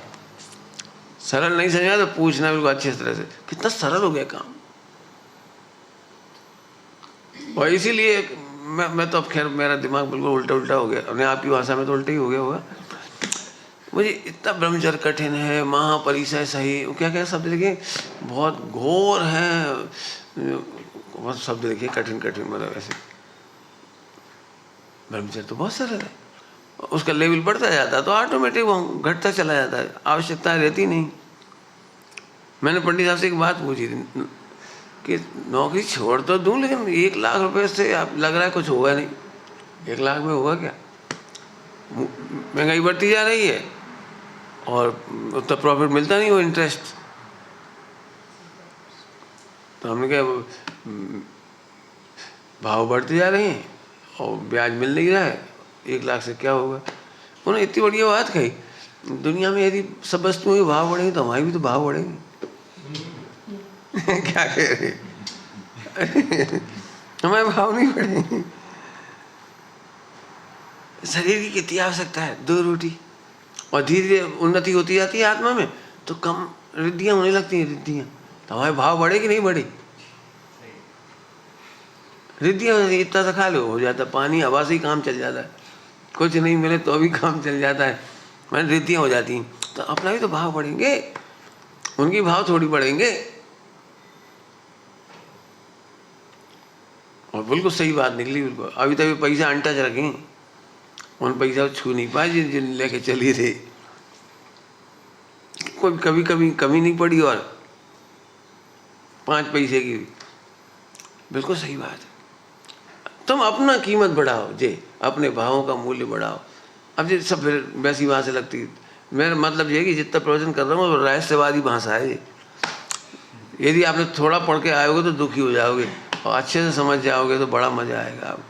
[SPEAKER 1] सरल नहीं समझा तो पूछना बिल्कुल अच्छी तरह से, कितना सरल हो गया काम। और इसीलिए मैं तो अब खैर मेरा दिमाग बिल्कुल उल्टा हो गया, अपने आपकी भाषा में तो उल्टा ही हो गया होगा। मुझे इतना ब्रह्मचर्य कठिन है, महापरिसय सही, क्या क्या शब्द लिखे, बहुत घोर है, बहुत शब्द लिखे कठिन मतलब ऐसे। ब्रह्मचर्य तो बहुत सरल है, उसका लेवल बढ़ता जाता है तो ऑटोमेटिक वो घटता चला जाता है, आवश्यकता रहती नहीं। मैंने पंडित साहब से एक बात पूछी थी कि नौकरी छोड़ तो दूं, लेकिन 1 लाख रुपए से आप लग रहा है कुछ होगा नहीं। 1 लाख में होगा क्या, महंगाई बढ़ती जा रही है और उतना प्रॉफिट मिलता नहीं, वो इंटरेस्ट। तो हमने कहा भाव बढ़ते जा रहे हैं और ब्याज मिल नहीं रहा है, 1 लाख से क्या होगा। उन्होंने इतनी बढ़िया बात कही, दुनिया में यदि सब वस्तुओं के भाव बढ़ेंगे तो हमारे भी तो भाव बढ़ेंगे क्या कह रहे हमारे भाव नहीं बढ़ेंगे। शरीर की कितनी आवश्यकता है, 2 रोटी, और धीरे धीरे उन्नति होती जाती है आत्मा में तो कम रिद्धियां होने लगती हैं, रिद्धियां तो हमारे भाव बढ़े कि नहीं बढ़े। रिद्धियां इतना सा खा लो हो जाता, पानी हवा से ही काम चल जाता है, कुछ नहीं मिले तो भी काम चल जाता है, मैंने रिद्धियां हो जाती हैं। तो अपना भी तो भाव बढ़ेंगे, उनकी भाव थोड़ी बढ़ेंगे। और बिल्कुल सही बात निकली, बिल्कुल। अभी तभी पैसा अनटच रखें, उन पैसा छू नहीं पाए जिन लेके चली थे, कोई कभी कमी नहीं पड़ी, और 5 पैसे की भी। बिल्कुल सही बात है। तुम अपना कीमत बढ़ाओ जे, अपने भावों का मूल्य बढ़ाओ। अब ये सब फिर वैसी भाषा लगती है, मेरा मतलब ये है कि जितना प्रवचन कर रहा हूँ वो रहस्यवादी भाषा है। यदि आपने थोड़ा पढ़ के आए होगे तो दुखी हो जाओगे, और अच्छे से समझ जाओगे तो बड़ा मजा आएगा। आप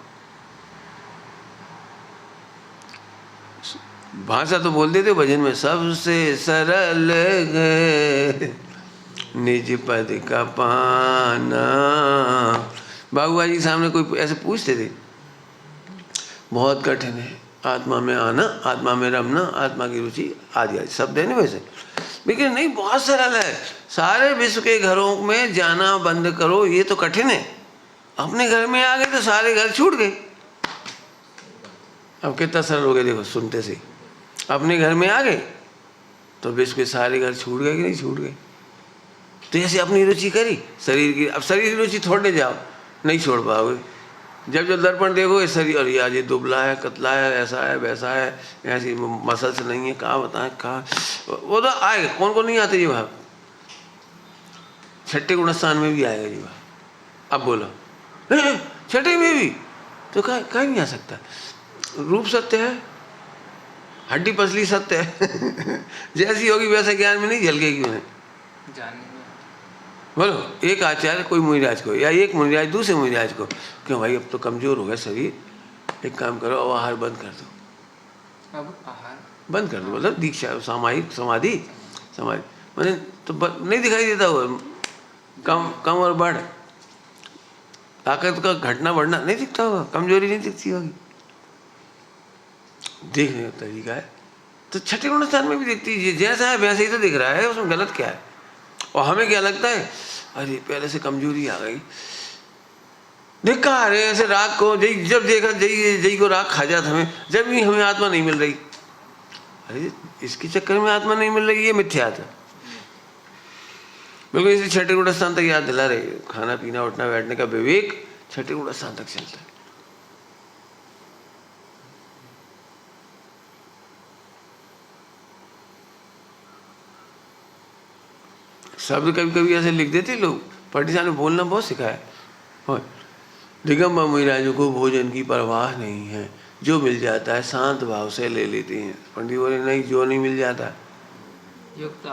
[SPEAKER 1] भाषा तो बोल देते भजन में, सबसे सरल है निज पद का पाना। बाबूआ जी सामने कोई ऐसे पूछते थे, बहुत कठिन है आत्मा में आना, आत्मा में रमना, आत्मा की रुचि आदि आदि शब्द है ना वैसे, लेकिन नहीं बहुत सरल है। सारे विश्व के घरों में जाना बंद करो, ये तो कठिन है। अपने घर में आ गए तो सारे घर छूट गए। अब कितना सरल हो गया देखो, सुनते से अपने घर में आ गए तो बिस्कुट सारे घर छूट गए कि नहीं छूट गए। तो ऐसे अपनी रुचि करी शरीर की, अब शरीर की रुचि छोड़ने जाओ नहीं छोड़ पाओगे। जब जब दर्पण देखोगे शरीर, और आज ये दुबला है, कतला है, ऐसा है, वैसा है, ऐसी मसल्स नहीं है, कहाँ बताएं कहाँ, वो तो आएगा। कौन को नहीं आते जी भाव, छठे गुणस्थान में भी आएगा जी भाव। अब बोलो छठे में भी तो कहीं नहीं आ सकता। रूप सत्य है, हड्डी पसली सत्य है जैसी होगी वैसे ज्ञान में नहीं झलकेगी उन्हें।
[SPEAKER 2] जानने में
[SPEAKER 1] बोलो एक आचार्य कोई मुनिराज को, या एक मुनिराज दूसरे मुनिराज को, क्यों भाई अब तो कमजोर हो गया शरीर, एक काम करो अब आहार बंद कर दो।
[SPEAKER 2] अब आहार
[SPEAKER 1] बंद कर दो मतलब दीक्षा, सामायिक समाधि, समाधि मैंने तो नहीं दिखाई देता वो, कम और बढ़, ताकत का घटना बढ़ना नहीं दिखता होगा, कमजोरी नहीं दिखती होगी। देखने का तरीका है। तो छठे गुण स्थान में भी दिखती है, जैसा है वैसे ही तो दिख रहा है, उसमें गलत क्या है। और हमें क्या लगता है, अरे पहले से कमजोरी आ गई, देखा अरे ऐसे राग को जब देखा जई को राग खा जाता हमें, जब भी हमें आत्मा नहीं मिल रही, अरे इसके चक्कर में आत्मा नहीं मिल रही, ये मिथ्या था। बिल्कुल इसी छठे गुण स्थान तक याद दिला रहे, खाना पीना उठना बैठने का विवेक छठे गुण स्थान तक चलता है। शब्द कभी कभी ऐसे लिख देते लोग, पंडित ने बोलना बहुत सिखाया। दिगंबर मुनिराजों को भोजन की परवाह नहीं है, जो मिल जाता है शांत भाव से ले लेते हैं। पंडित बोले नहीं, जो नहीं मिल जाता
[SPEAKER 2] युक्त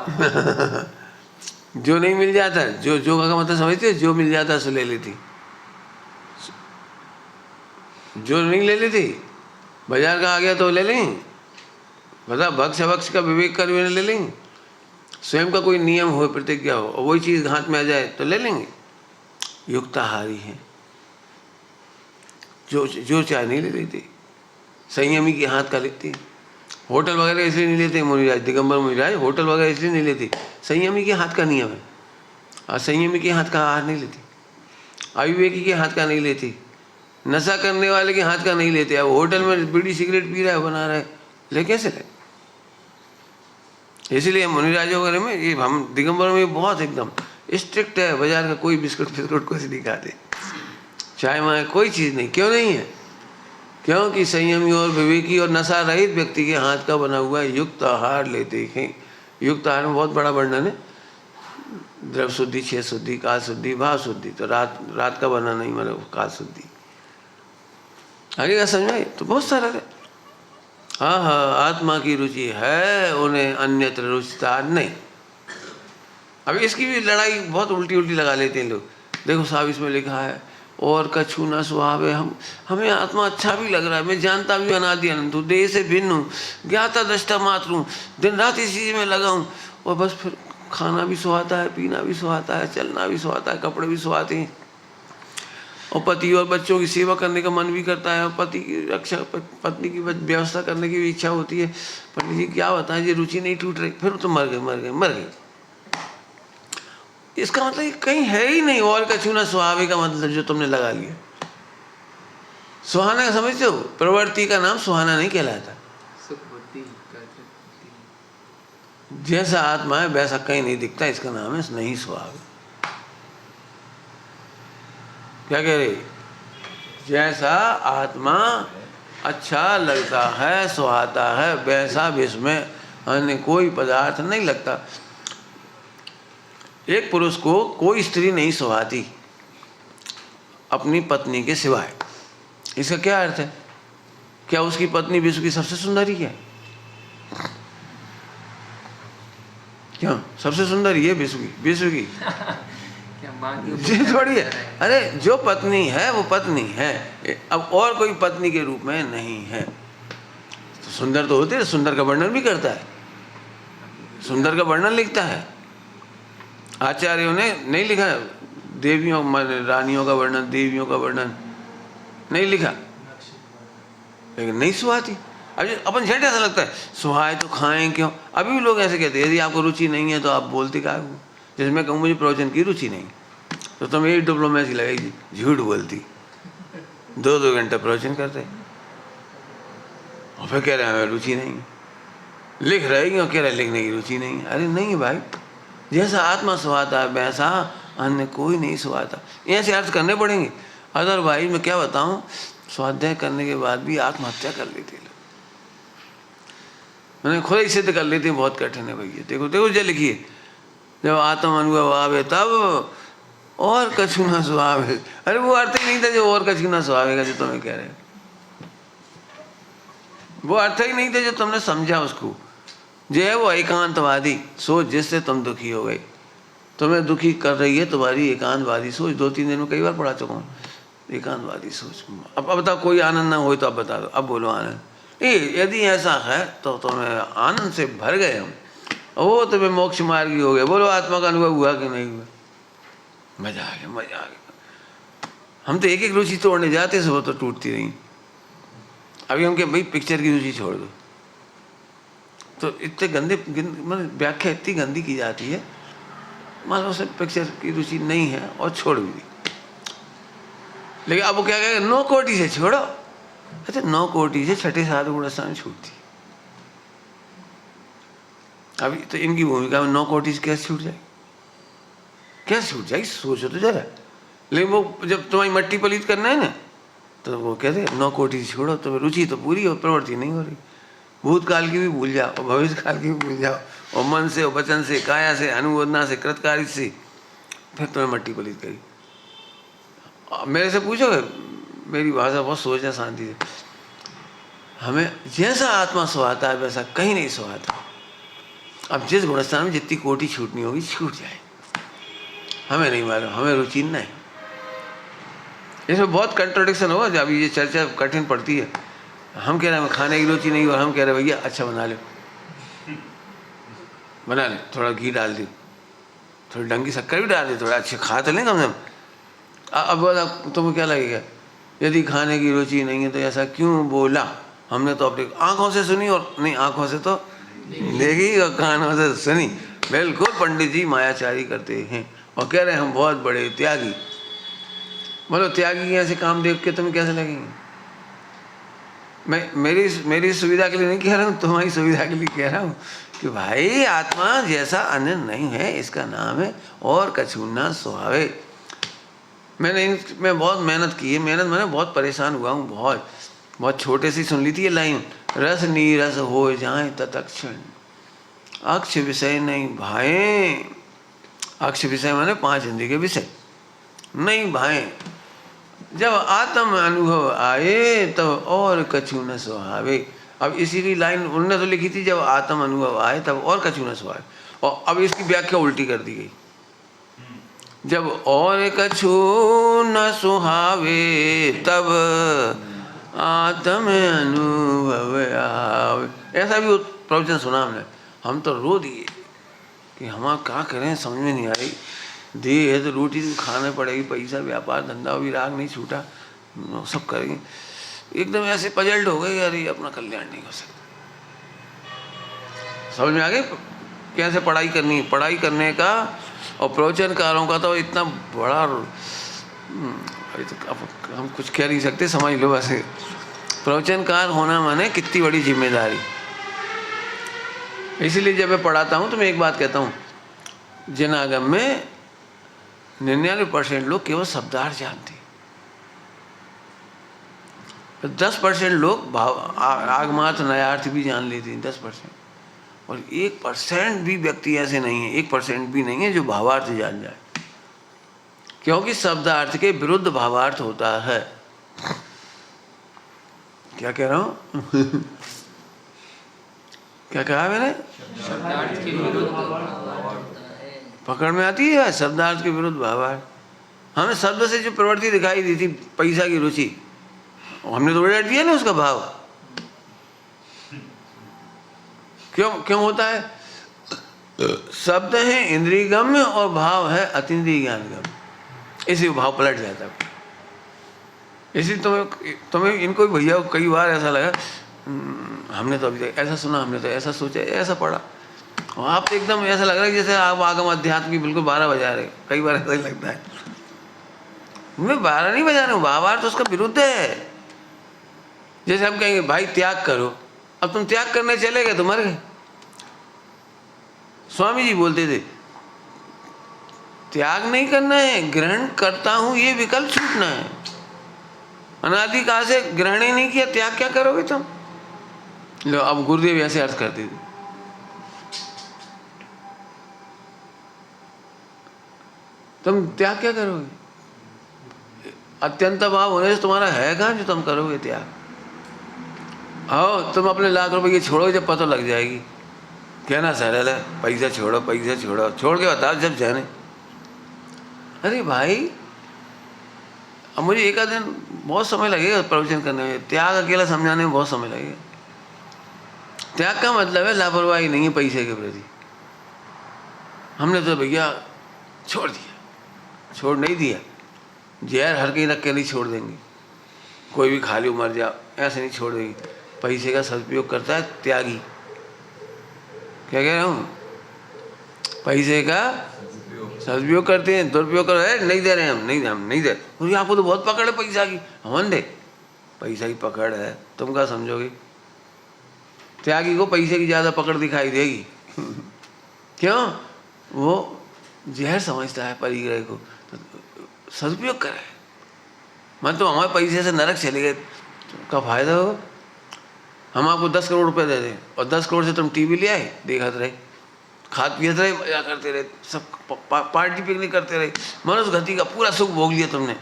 [SPEAKER 1] जो नहीं मिल जाता, जो का मतलब समझते, जो मिल जाता सो ले लेती, जो नहीं ले लेती बाजार का आ गया तो ले लें, बता भक्ष का विवेक कर ले लेंगे, स्वयं का कोई नियम हो, प्रतिज्ञा हो, और वही चीज़ हाथ में आ जाए तो ले लेंगे। युक्ताहारी है, जो चाहे नहीं ले लेते, संयमी के हाथ का लेते। होटल वगैरह इसलिए नहीं लेते मुनिराज, दिगंबर मुनिराज होटल वगैरह इसलिए नहीं लेते, संयमी के हाथ का नियम है। और संयमी के हाथ का आहार नहीं लेती, अविवेकी के हाथ का नहीं लेती, नशा करने वाले के हाथ का नहीं लेते। अब होटल में बीड़ी सिगरेट पी रहा है, बना रहा है, ले कैसे ले। इसलिए मुनिराजों वगैरह में ये, हम दिगंबर में बहुत एकदम स्ट्रिक्ट है, बाजार का कोई बिस्कुट फिस्कुट कुछ नहीं खाते, चाय माय कोई चीज़ नहीं। क्यों नहीं है, क्योंकि संयमी और विवेकी और नशा रहित व्यक्ति के हाथ का बना हुआ युक्त आहार लेते हैं। युक्त आहार में बहुत बड़ा वर्णन है, द्रव शुद्धि, छह शुद्धि, काल शुद्धि, भाव शुद्धि। तो रात का बना नहीं, मतलब काल शुद्धि। आगे का समझ में तो बहुत सारा है। हाँ हाँ, आत्मा की रुचि है, उन्हें अन्यत्र रुचता नहीं। अब इसकी भी लड़ाई बहुत उल्टी लगा लेते हैं लोग। देखो साहब इसमें लिखा है और कछु न स्वभाव है, हमें आत्मा अच्छा भी लग रहा है, मैं जानता भी अनादि अनंत हूँ, देह से भिन्न हूँ, ज्ञाता दृष्टा मात्र हूँ, दिन रात इसी चीज़ में लगा हूँ, और बस फिर खाना भी सुहाता है, पीना भी सुहाता है, चलना भी सुहाता है, कपड़े भी सुहाते हैं, और पति और बच्चों की सेवा करने का मन भी करता है, और पति की रक्षा, पत्नी की व्यवस्था करने की भी इच्छा होती है। पंडित जी क्या बताएं, ये रुचि नहीं टूट रही, फिर तो मर गए। इसका मतलब कहीं है ही नहीं। और कछु ना स्वाभाविक का मतलब जो तुमने लगा लिया, सुहाना का समझते हो, प्रवृत्ति का नाम सुहाना नहीं कहलाता।
[SPEAKER 2] सुख बुद्धि
[SPEAKER 1] जैसा आत्मा है वैसा कहीं नहीं दिखता, इसका नाम है नहीं स्वभाव। क्या कह रहे, जैसा आत्मा अच्छा लगता है, सुहाता है, वैसा विश्व में अन्य कोई पदार्थ नहीं लगता। एक पुरुष को कोई स्त्री नहीं सुहाती अपनी पत्नी के सिवाय। इसका क्या अर्थ है, क्या उसकी पत्नी विश्व की सबसे सुंदरी है? क्यों सबसे सुंदरी है विश्व की थोड़ी है। अरे जो पत्नी है वो पत्नी है, अब और कोई पत्नी के रूप में नहीं है। तो सुंदर तो होते हैं, सुंदर का वर्णन भी करता है, सुंदर का वर्णन लिखता है। आचार्यों ने नहीं लिखा देवियों रानियों का वर्णन, देवियों का वर्णन नहीं लिखा, लेकिन नहीं सुहाती। अब अपन झट ऐसा लगता है सुहाए तो खाएं क्यों। अभी भी लोग ऐसे कहते हैं यदि आपको रुचि नहीं है तो आप बोलते क्या हो। जैसे मैं कहूँ मुझे प्रवचन की रुचि नहीं, तो तुम एक डिप्लोमेसी लगेगी, झूठ बोलती, 2-2 घंटा प्रवचन करते। और फिर कह रहे हैं हमें रुचि नहीं, लिख रहे हैं और कह रहे हैं लिखने की रुचि नहीं। अरे नहीं भाई, जैसा आत्मा स्वाता है वैसा अन्य कोई नहीं स्वाता। ऐसे अर्थ करने पड़ेंगे, अदरवाइज मैं क्या बताऊं, स्वाध्याय करने के बाद भी आत्महत्या कर लेते लोग। मैंने खुद ही सिद्ध कर लेते, बहुत कठिन है भैया। देखो देखो जो लिखिए, जब आत्म अनुभव आवे तब और कछु ना सुहावे। अरे वो अर्थ ही नहीं था जो और कछु ना सुहावेगा जो तुम्हें कह रहे हैं, वो अर्थ ही नहीं था जो तुमने समझा उसको। जो है वो एकांतवादी सोच, जिससे तुम दुखी हो गए। तुम्हें दुखी कर रही है तुम्हारी एकांतवादी सोच। 2-3 दिन में कई बार पढ़ा चुका हूँ एकांतवादी सोच। अब बताओ कोई आनंद ना हो तो अब बता दो, अब बोलो आनंद। यदि ऐसा है तो तुम्हें आनंद से भर गए हम, वो तुम्हें मोक्ष मार्गी हो गए। बोलो आत्मा का अनुभव हुआ कि नहीं हुआ? मजा आ गया, मजा आ गया। हम तो एक एक रुचि तोड़ने जाते से वो तो टूटती नहीं। अभी हम क्या भाई पिक्चर की रुचि छोड़ दो, तो इतने गंदे मतलब व्याख्या इतनी गंदी की जाती है, मान लो उसे पिक्चर की रुचि नहीं है और छोड़ भी दी। लेकिन अब वो क्या कहेगा, 9 कोटि से छोड़ो। अच्छा 9 कोटि से 6-7 गुणस्थान छूटती। अभी तो इनकी भूमिका में 9 कोटि से कैसे छूट जाए, कैसे छूट जाएगी, सोचो तो जरा। लेकिन वो जब तुम्हारी मट्टी पलीत करना है ना, तो वो कहते हैं 9 कोटि से छोड़ो, तो रुचि तो पूरी हो, प्रवृत्ति नहीं हो रही। भूतकाल की भी भूल जाओ और भविष्य काल की भी भूल जाओ, और मन से और वचन से, काया से, अनुमोदना से, कृतकार्य से, फिर तुम्हें मट्टी पलीत करी। मेरे से पूछोगे, मेरी भाषा बहुत सोच है शांति से। हमें जैसा आत्मा सुहाता है वैसा कहीं नहीं सुहाता। अब जिस गुणस्थान में जितनी कोटि छूटनी होगी छूट जाए, हमें नहीं मालूम, हमें रुचि नहीं। इसमें बहुत कंट्रोडिक्शन होगा जब ये चर्चा कठिन पड़ती है। हम कह रहे हैं खाने की रुचि नहीं, और हम कह रहे हैं भैया अच्छा बना ले, बना ले, थोड़ा घी डाल दे, थोड़ी ढंग की शक्कर भी डाल दे, थोड़ा अच्छे खा तो लें कम से कम। अब तुम्हें क्या लगेगा, यदि खाने की रुचि नहीं है तो ऐसा क्यों बोला? हमने तो अपनी आंखों से सुनी, और नहीं आंखों से तो देखी और कानों से सुनी। बिल्कुल पंडित जी मायाचारी करते हैं और कह रहे हैं हम बहुत बड़े त्यागी। बोलो त्यागी के ऐसे काम देख के तुम्हें कैसे लगेंगे? मैं मेरी सुविधा के लिए नहीं कह रहा हूँ, तुम्हारी सुविधा के लिए कह रहा हूँ कि भाई आत्मा जैसा अन्य नहीं है, इसका नाम है और कछु ना सुहावे। मैं बहुत मेहनत की है, मेहनत मैंने बहुत परेशान हुआ हूँ, बहुत छोटे से सुन ली थी ये लाइन, रस नीरस हो जाए तत्क्षण अक्ष विषय नहीं भाए। अक्ष विषय माने 5 इंद्रिय के विषय नहीं भाए। जब आत्म अनुभव आए तब और कछु न सुहावे। अब इसी की लाइन उन्होंने तो लिखी थी, जब आत्म अनुभव आए तब और कछु न सुहावे, और अब इसकी व्याख्या उल्टी कर दी गई, जब और कछु न सुहावे तब आत्म अनुभव आवे। ऐसा भी प्रवचन सुना हमने, हम तो रो दिए कि हम क्या करें, समझ में नहीं आ रही। देह है तो रोटी तो खाना पड़ेगी, पैसा व्यापार धंधा भी राग नहीं छूटा, सब करेंगे। एकदम ऐसे पजल्ट हो गए, अरे अपना कल्याण नहीं हो सकता। समझ में आ गए कैसे पढ़ाई करनी है। पढ़ाई करने का और प्रवचनकारों का तो इतना बड़ा, अभी तो अब हम कुछ कह नहीं सकते, समझ लो। वैसे प्रवचनकार होना माने कितनी बड़ी जिम्मेदारी। इसीलिए जब मैं पढ़ाता हूँ तो मैं एक बात कहता हूँ, जनागम में 99% लोग केवल शब्दार्थ जानते, 10% लोग भाव आगमार्थ नयार्थ भी जान लेते हैं, 10%। और 1% भी व्यक्ति ऐसे नहीं है, 1% भी नहीं है जो भावार्थ जान जाए, क्योंकि शब्दार्थ के विरुद्ध भावार्थ होता है। क्या कह रहा हूँ क्या कहा मैंने?
[SPEAKER 2] शब्दार्थ के विरुद्ध
[SPEAKER 1] पकड़ में आती है शब्दार्थ के विरुद्ध भावार्थ। हमें शब्द से जो प्रवृत्ति दिखाई दी थी, पैसा की रुचि, हमने तो उलट दिया ना उसका भाव। क्यों होता है? शब्द है इंद्रिय गम्य और भाव है अतीन्द्रिय ज्ञान गम्य, इसी भाव पलट जाता है। इसी तुम्हें इनको भैया कई बार ऐसा लगा, हमने तो अभी तक ऐसा सुना, हमने तो ऐसा सोचा, ऐसा पढ़ा, और आप तो एकदम ऐसा लग रहा है जैसे आप आगम अध्यात्म की बिल्कुल 12 बजा रहे। कई बार ऐसा ही लगता है। मैं 12 नहीं बजा रहा हूँ, भावार्थ तो उसका विरुद्ध है। जैसे हम कहेंगे भाई त्याग करो, अब तुम त्याग करने चले गए तो मर गए। स्वामी जी बोलते थे त्याग नहीं करना है, ग्रहण करता हूं ये विकल्प छूटना है। अनादि काल से ग्रहण ही नहीं किया, त्याग क्या करोगे तुम? लो अब गुरुदेव ऐसे अर्थ करते थे, तुम त्याग क्या करोगे? अत्यंत भाव होने से तुम्हारा है कहाँ जो तुम करोगे त्याग? आओ तुम अपने लाख रुपए छोड़ो, जब पता लग जाएगी कहना सरल है, पैसा छोड़ो पैसा छोड़ो, छोड़ के बताओ जब जाने। अरे भाई अब मुझे एक आध दिन बहुत समय लगेगा प्रवचन करने में, त्याग अकेला समझाने में बहुत समय लगेगा। त्याग का मतलब है लापरवाही नहीं है पैसे के प्रति। हमने तो भैया छोड़ दिया, छोड़ नहीं दिया, जहर हर कहीं रख के नहीं छोड़ देंगे, कोई भी खा लो मर जाओ ऐसे नहीं छोड़ देंगे। पैसे का सदुपयोग करता है त्यागी। क्या कह रहा हूँ? पैसे का सदुपयोग करते हैं, दुरुपयोग कर रहे नहीं दे रहे हम नहीं दे। क्योंकि आपको तो बहुत पकड़ है पैसा की, हमन दे पैसा की पकड़ है, तुम क्या समझोगे? त्यागी को पैसे की ज़्यादा पकड़ दिखाई देगी क्यों? वो जहर समझता है परिग्रह को, तो सदुपयोग करे। मैं तो हमारे पैसे से नरक चले गए का फायदा होगा? हम आपको 10 करोड़ रुपए दे दें और 10 करोड़ से तुम टीवी ले आए, देखते रहे, खाद पीते रहे, मजा करते रहे, सब पार्टी पिकनिक करते रहे, मनुष्य गति का पूरा सुख भोग लिया तुमने,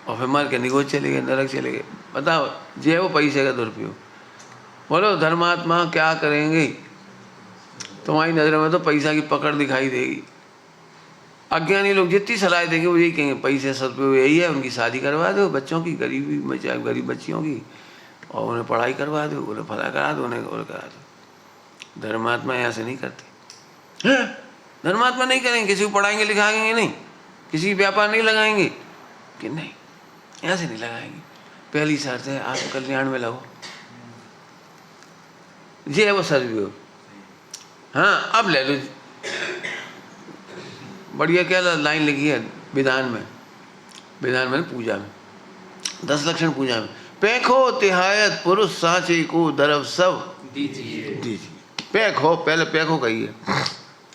[SPEAKER 1] और फिर मर के निगोज चले गए, नरक चले गए। बताओ जे है वो पैसे का दुरुपयोग। बोलो धर्मात्मा क्या करेंगे? तुम्हारी नज़र में तो पैसा की पकड़ दिखाई देगी। अज्ञानी लोग जितनी सलाह देंगे वो यही कहेंगे पैसे सदुपयोग यही है, उनकी शादी करवा दो बच्चों की, गरीब बच्चियों की, और उन्हें पढ़ाई करवा दो, उन्हें फला करा दो, उन्हें और करा दो। धर्मात्मा ऐसे नहीं करते। धर्मात्मा नहीं करेंगे, किसी को पढ़ाएंगे लिखाएंगे नहीं, किसी की व्यापार नहीं लगाएंगे कि नहीं, ऐसे नहीं लगाएंगे। पहली शर्त है आप कल्याण में लगो, ये है वो सदुपयोग। हाँ अब ले लो, बढ़िया क्या लाइन लिखी है विधान में पूजा में 10 लक्षण पूजा में, पैखो तिहायत पुरुष साँचे को दरव सब दीजिए। पैखो, पहले पैखो कहिए,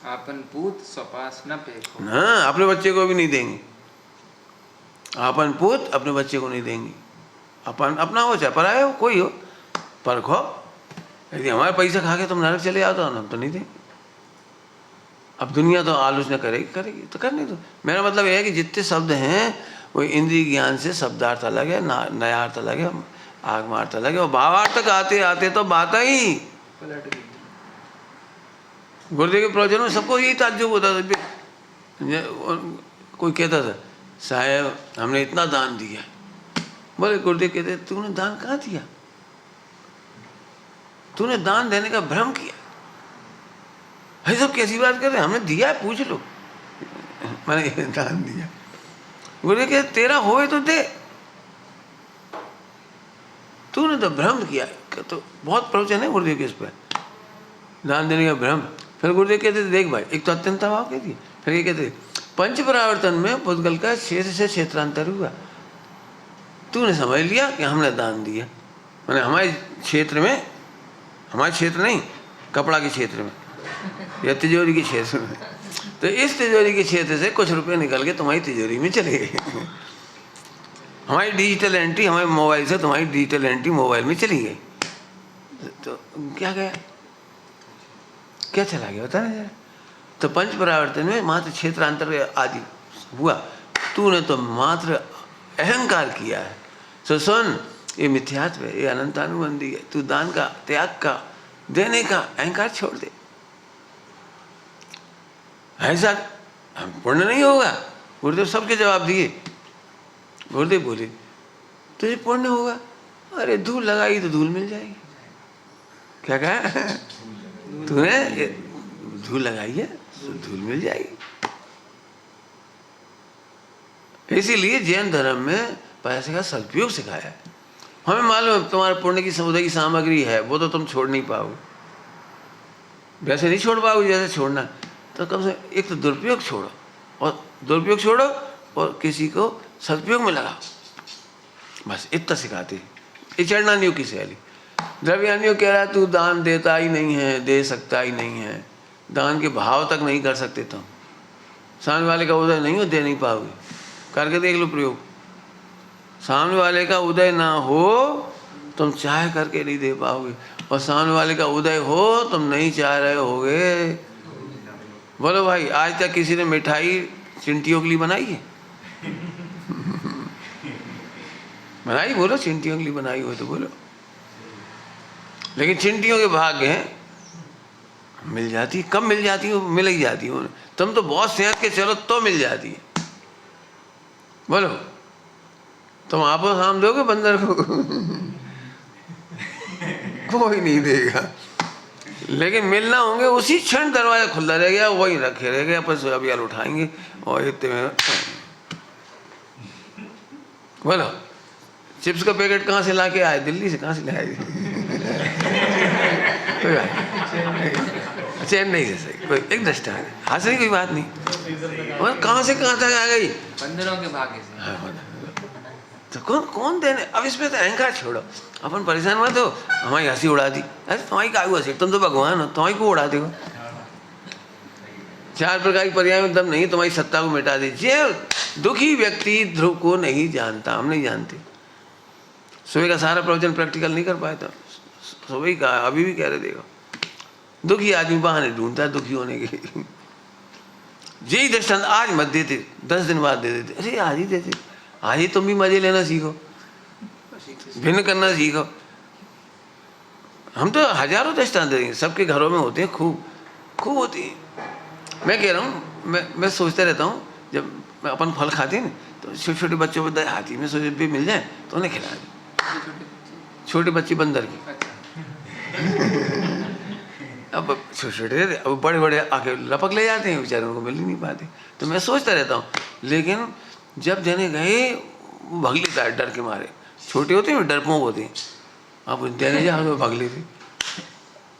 [SPEAKER 2] आपन पूत सपास न पैखो।
[SPEAKER 1] हाँ अपने बच्चे को भी नहीं देंगे, अपन पूत अपने बच्चे को नहीं देंगे। अपन अपना हो चाहे पराया हो, कोई हो, परखो। यदि हमारे पैसा खा के तुम नरक चले आओ तो हम तो नहीं देंगे। अब दुनिया तो आलोचना करेगी तो करने दो। मेरा मतलब यह है कि जितने शब्द हैं वो इंद्रिय ज्ञान से शब्दार्थ अलग है, नयार्थ अलग है, आगमार्थ अलग है, और भावार्थ तक आते आते तो बात ही
[SPEAKER 2] पलट गई।
[SPEAKER 1] गुरुदेव के प्रवचन में सबको यही ताज्जुब होता था। कोई कहता था साहब हमने इतना दान दिया, बोले गुरुदेव कहते तूने दान कहाँ दिया? तूने दान देने का भ्रम किया है। सब कैसी बात कर रहे हैं? हमने दिया है, पूछ लो। मैंने दान दिया। गुरुदेव कहते तेरा होए तो दे, तूने तो भ्रम किया। तो बहुत प्रवचन है गुरुदेव के इस पर, दान देने का भ्रम। फिर गुरुदेव कहते देख भाई, एक तो अत्यंत भाव कहती, फिर ये कहते पंच परावर्तन में पुद्गल का क्षेत्र से क्षेत्रांतर हुआ। तूने समझ लिया कि हमने दान दिया, मैंने हमारे क्षेत्र में, हमारे क्षेत्र नहीं कपड़ा के क्षेत्र में या तिजोरी के क्षेत्र में, तो इस तिजोरी के क्षेत्र से कुछ रुपए निकल के तुम्हारी तिजोरी में चले गए। हमारी डिजिटल एंट्री, हमारे मोबाइल से तुम्हारी डिजिटल एंट्री मोबाइल में चली गई, तो क्या गया, क्या चला गया बता ना जरा। तो पंच परावर्तन में मात्र क्षेत्रांतर आदि हुआ, तूने तो मात्र अहंकार किया है। तो सुन, ये मिथ्यात्व है, ये अनंतानुबंधी है। तू दान का, त्याग का, देने का अहंकार छोड़ दे। ऐसा पुण्य नहीं होगा। गुरुदेव सबके जवाब दिए। गुरुदेव बोले तुझे पुण्य होगा, अरे धूल लगाई तो धूल मिल जाएगी। क्या कहा? तूने धूल लगाई है तो धूल मिल जाएगी। इसीलिए जैन धर्म में पैसे का सदुपयोग सिखाया है। हमें मालूम है तुम्हारे पुण्य की समुदाय की सामग्री है, वो तो तुम छोड़ नहीं पाओगे, वैसे नहीं छोड़ पाओगे जैसे छोड़ना। तो कम से एक तो दुरुपयोग छोड़ो, और दुरुपयोग छोड़ो और किसी को सदुपयोग में लगाओ, बस इतना सिखाते हैं। ये चढ़ना नहीं हो किसी वाली। द्रव्यानियों कह रहा तू दान देता ही नहीं है, दे सकता ही नहीं है, दान के भाव तक नहीं कर सकते तुम, सामने वाले का उदय नहीं हो, दे नहीं पाओगे। करके देख लो प्रयोग, सामने वाले का उदय ना हो तुम चाह करके नहीं दे पाओगे, और सामने वाले का उदय हो तुम नहीं चाह रहे होगे। बोलो भाई, आज तक किसी ने मिठाई चिंटियों के लिए बनाई है? बनाई? बोलो, चिंटियों के लिए बनाई हो तो बोलो। लेकिन चिंटियों के भाग्य हैं, मिल जाती है। कब मिल जाती है? मिल ही जाती है। तुम तो बहुत सेहत के चलो तो मिल जाती है। बोलो, तुम आपस आम दोगे बंदर को? कोई नहीं देगा। लेकिन मिलना होंगे उसी क्षण दरवाजा खुला रह गया, वही रखे रह गया, अपन सोयाबीन उठाएंगे और इतने में। बोलो, चिप्स का पैकेट कहाँ से लाके आए? दिल्ली से? कहाँ से ले आए? चेन्नई से। सही, कोई एक दृष्टा है, हासिल कोई बात नहीं। और कहाँ से कहाँ तक आ गई?
[SPEAKER 2] बंदरों के भाग्य से।
[SPEAKER 1] तो कौन देने? अब इसमें तो अहंकार छोड़ो, अपन परेशान मत हो। हमारी हंसी उड़ा दी, अरे तुम्हारी का हंसी, तुम तो भगवान हो, तुम्हारी को उड़ा देगा। 4 प्रकार की पर्याय में दम नहीं, तुम्हारी सत्ता को मिटा दे। जे दुखी व्यक्ति ध्रुव को नहीं जानता, हम नहीं जानते। सुबह का सारा प्रवचन प्रैक्टिकल नहीं कर पाया था, सुबह का अभी भी कह रहे देखो, दुखी आदमी बहाने ढूंढता है दुखी होने के। यही दृष्टांत आज मत देते, 10 दिन बाद दे देते। अरे आज ही देते, आज ही तुम भी मजे लेना सीखो, भिन्न करना सीखो। हम तो हजारों दृष्टांत देंगे, सबके घरों में होते हैं, खूब होती हैं। मैं कह रहा हूँ, मैं सोचता रहता हूँ, जब अपन फल खाते हैं तो छोटे छोटे बच्चों को हाथी में सोचे भी मिल जाए तो उन्हें खिला दे। छोटे बच्चे बंदर की, अब छोटे अब बड़े आके लपक ले जाते हैं, बेचारों को मिल ही नहीं पाते। तो मैं सोचता रहता हूँ, लेकिन जब देने गए वो भाग लेता है डर के मारे। छोटे होते हैं, डरपोक होते हैं, अब देने जाओ तो भाग लेते।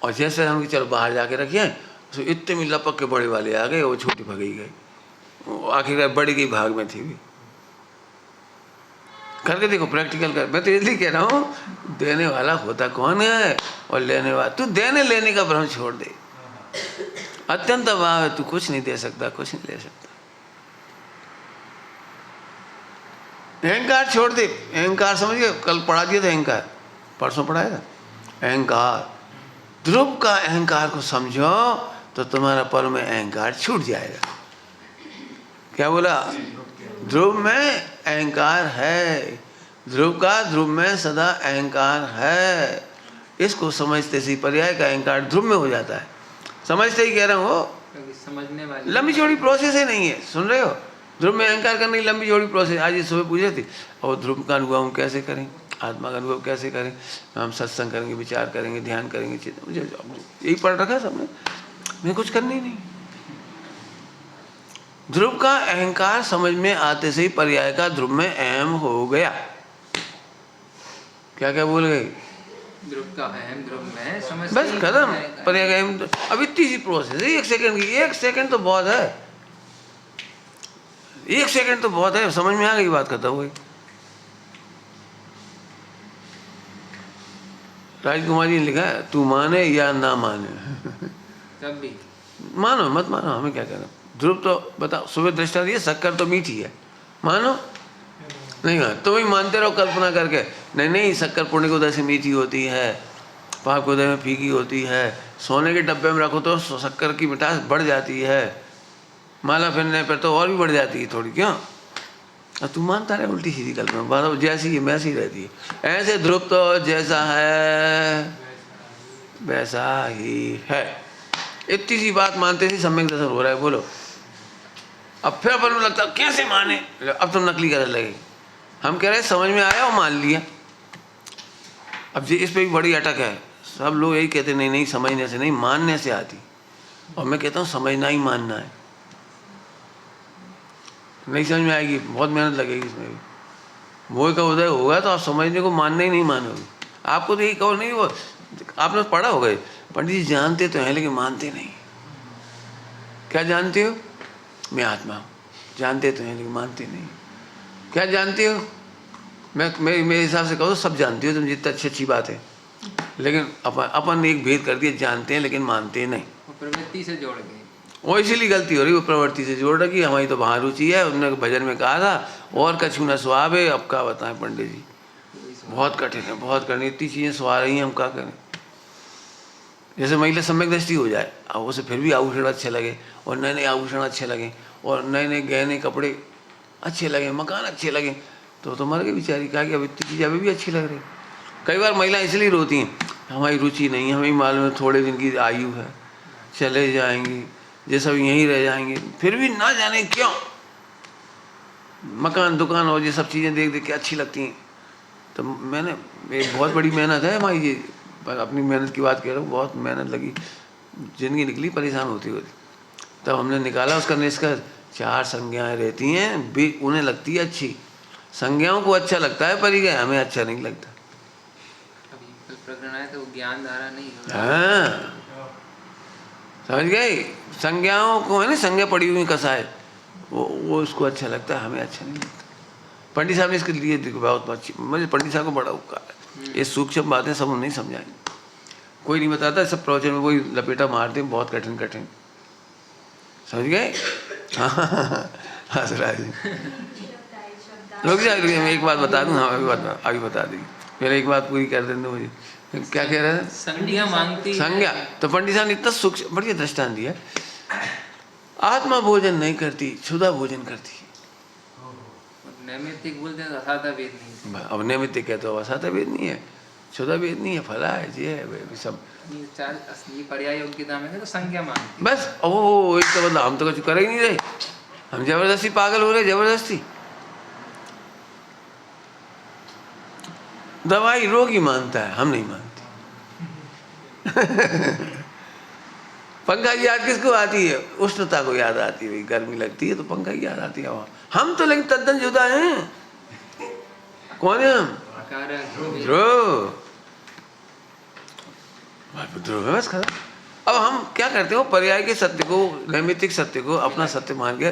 [SPEAKER 1] और जैसे हम चलो बाहर जाके रखिए, तो इतने में लपक के बड़े वाले आ गए, वो छोटे भग ही गए। आखिरकार बड़ी की भाग में थी भी। करके देखो, प्रैक्टिकल कर। मैं तो इसलिए कह रहा हूँ, देने वाला होता कौन है और लेने वाला। तू देने लेने का भ्रम छोड़ दे, अत्यंत अभाव है, तू कुछ नहीं दे सकता, कुछ नहीं ले सकता। अहंकार छोड़ दे, अहंकार समझिए, कल पढ़ा दिया था अहंकार, परसों पढ़ाया था अहंकार। ध्रुव का अहंकार को समझो तो तुम्हारा पर में अहंकार छूट जाएगा। क्या बोला? ध्रुव में अहंकार है, ध्रुव में सदा अहंकार है। इसको समझते सी पर्याय का अहंकार ध्रुव में हो जाता है। समझते ही कह रहा हूँ,
[SPEAKER 2] समझने वाली
[SPEAKER 1] लंबी चौड़ी प्रोसेस ही नहीं है। सुन रहे हो? ध्रुव में अहंकार करने की लंबी चौड़ी प्रोसेस। आज ये सुबह पूछे थे, और ध्रुव का अनुभव हम कैसे करें, आत्मा का अनुभव कैसे करें? हम सत्संग करेंगे, विचार करेंगे, ध्यान करेंगे। मुझे यही पढ़ रखा है सबने, मैं कुछ करनी नहीं। ध्रुव का अहंकार समझ में आते से ही पर्याय का ध्रुव में अहम हो गया। क्या क्या बोल गए?
[SPEAKER 2] ध्रुव का अहम ध्रुव में समझ
[SPEAKER 1] बस खत्म, पर्याय का अहम। अब इतनी सी प्रोसेस है, 1 सेकंड की। 1 सेकंड तो बहुत है, 1 सेकंड तो बहुत है, समझ में आ गई, बात खत्म हो गई। राजकुमारी ने लिखा है, तू माने या ना माने
[SPEAKER 2] तब भी
[SPEAKER 1] मानो मत मानो, हमें क्या करना। ध्रुव तो बताओ, सुबह दृष्टा दी, शक्कर तो मीठी है, मानो नहीं मान, तुम ही मानते रहो कल्पना करके। नहीं, शक्कर पुण्य के उदय से मीठी होती है, पाप के उदय में फीकी होती है। सोने के डब्बे में रखो तो शक्कर की मिठास बढ़ जाती है, माला पहनने पर तो और भी बढ़ जाती है थोड़ी। क्यों? अब तू मानता रहे उल्टी सीधी कल्पना, बात जैसी है वैसी रहती है। ऐसे ध्रुव तो जैसा है वैसा ही है। इतनी सी बात मानते ही सम्यक दर्शन हो रहा है। बोलो, अब फिर अपन को लगता कैसे माने, अब तुम नकली करने लगे। हम कह रहे हैं समझ में आया और मान लिया। अब इस पे भी बड़ी अटक है, सब लोग यही कहते नहीं समझने से नहीं, मानने से आती। और मैं कहता हूँ समझना ही मानना है। नहीं समझ में आएगी, बहुत मेहनत लगेगी इसमें भी। मोह का उदय होगा तो आप समझने को मानना ही नहीं मानोगे। आपको तो यही कहो नहीं, वो आपने पढ़ा होगा, पंडित जी जानते तो हैं लेकिन मानते नहीं। क्या जानते हो? मैं आत्मा हूँ। जानते तो हैं लेकिन मानते नहीं। क्या जानते हो? मैं मेरे हिसाब से कहो तो सब जानती हो तुम, जितना अच्छी बात है। लेकिन अपन एक भेद कर दिया, जानते हैं लेकिन मानते नहीं।
[SPEAKER 2] वो प्रवृत्ति से जोड़ गए।
[SPEAKER 1] वो इसीलिए गलती हो रही, वो प्रवृत्ति से जोड़ रखी। हमारी तो वहाँ रुचि है, उन्होंने भजन में कहा था, और कछु न स्वाब है। अब क्या बताएं पंडित जी, बहुत कठिन है, बहुत कठिन। इतनी चीज़ें सवा रही हैं, हम क्या करें। जैसे महिला सम्यक दृष्टि हो जाए, अब उसे फिर भी आभूषण अच्छे लगे, और नए नए आभूषण अच्छे लगे, और नए नए गहने कपड़े अच्छे लगे, मकान अच्छे लगे, तो मर गई बेचारी। कहा कि अब इतनी चीज़ें अभी भी अच्छी लग रही। कई बार महिलाएं इसलिए रोती हैं, हमारी रुचि नहीं है, हमें मालूम है थोड़े दिन की आयु है, चले जाएंगी, ये सब यहीं रह जाएंगे। फिर भी ना जाने क्यों मकान दुकान और ये सब चीज़ें देख देख के अच्छी लगती हैं। तो मैंने, एक बहुत बड़ी मेहनत है हमारी, ये अपनी मेहनत की बात कह रहा हूँ, बहुत मेहनत लगी, ज़िंदगी निकली परेशान होती होती। तब हमने निकाला उसका निष्कर्ष, 4 संज्ञाएँ रहती हैं, भी उन्हें लगती है अच्छी। संज्ञाओं को अच्छा लगता है परिग्रह, हमें अच्छा नहीं लगता।
[SPEAKER 2] अभी प्रकरण है तो वो ज्ञान धारा नहीं हो।
[SPEAKER 1] हाँ, समझ गए। संज्ञाओं को है ना, संज्ञा पड़ी हुई कसाए, वो उसको अच्छा लगता है, हमें अच्छा नहीं लगता। पंडित साहब ने इसके लिए बहुत अच्छी, मुझे पंडित साहब को बड़ा उपकार है। ये सूक्ष्म बातें सब नहीं समझाएंगे, कोई नहीं बताता, सब प्रवचन में वही लपेटा मारते हैं, बहुत कठिन कठिन। समझ गए। हंस रहा है। रुक जाए, एक बात बता दूँ। हाँ, अभी बता दी, पहले एक बात पूरी कर देंगे मुझे। क्या कह रहे हैं?
[SPEAKER 2] संज्ञा मांगती
[SPEAKER 1] संज्ञा। तो पंडित साहब ने इतना सूक्ष्म बढ़िया दृष्टांत दिया, आत्मा भोजन नहीं करती, क्षुधा भोजन करती है।
[SPEAKER 2] नैमित्तिक बोलते हैं असाता वेद नहीं।
[SPEAKER 1] अब नैमित्तिक कहते हो, असाता वेद नहीं है, क्षुधा वेद नहीं है, फला है, ये है, सब
[SPEAKER 2] ये पर्याय योग्यता में तो संज्ञा मांगती
[SPEAKER 1] बस। ओ एक तो मतलब हम तो कुछ कर ही नहीं रहे, हम जबरदस्ती पागल हो रहे, जबरदस्ती। दवाई रोगी मानता है, हम नहीं मानते। पंखा की याद किसको आती है? उष्णता को याद आती है, गर्मी लगती है तो पंखा की याद आती है। हम तो लेकिन तद्दन जुदा हैं। कौन है हम? ध्रुव। ध्रुव है बस खत्म। अब हम क्या करते हो, पर्याय के सत्य को, नैमित्तिक सत्य को अपना सत्य मान के,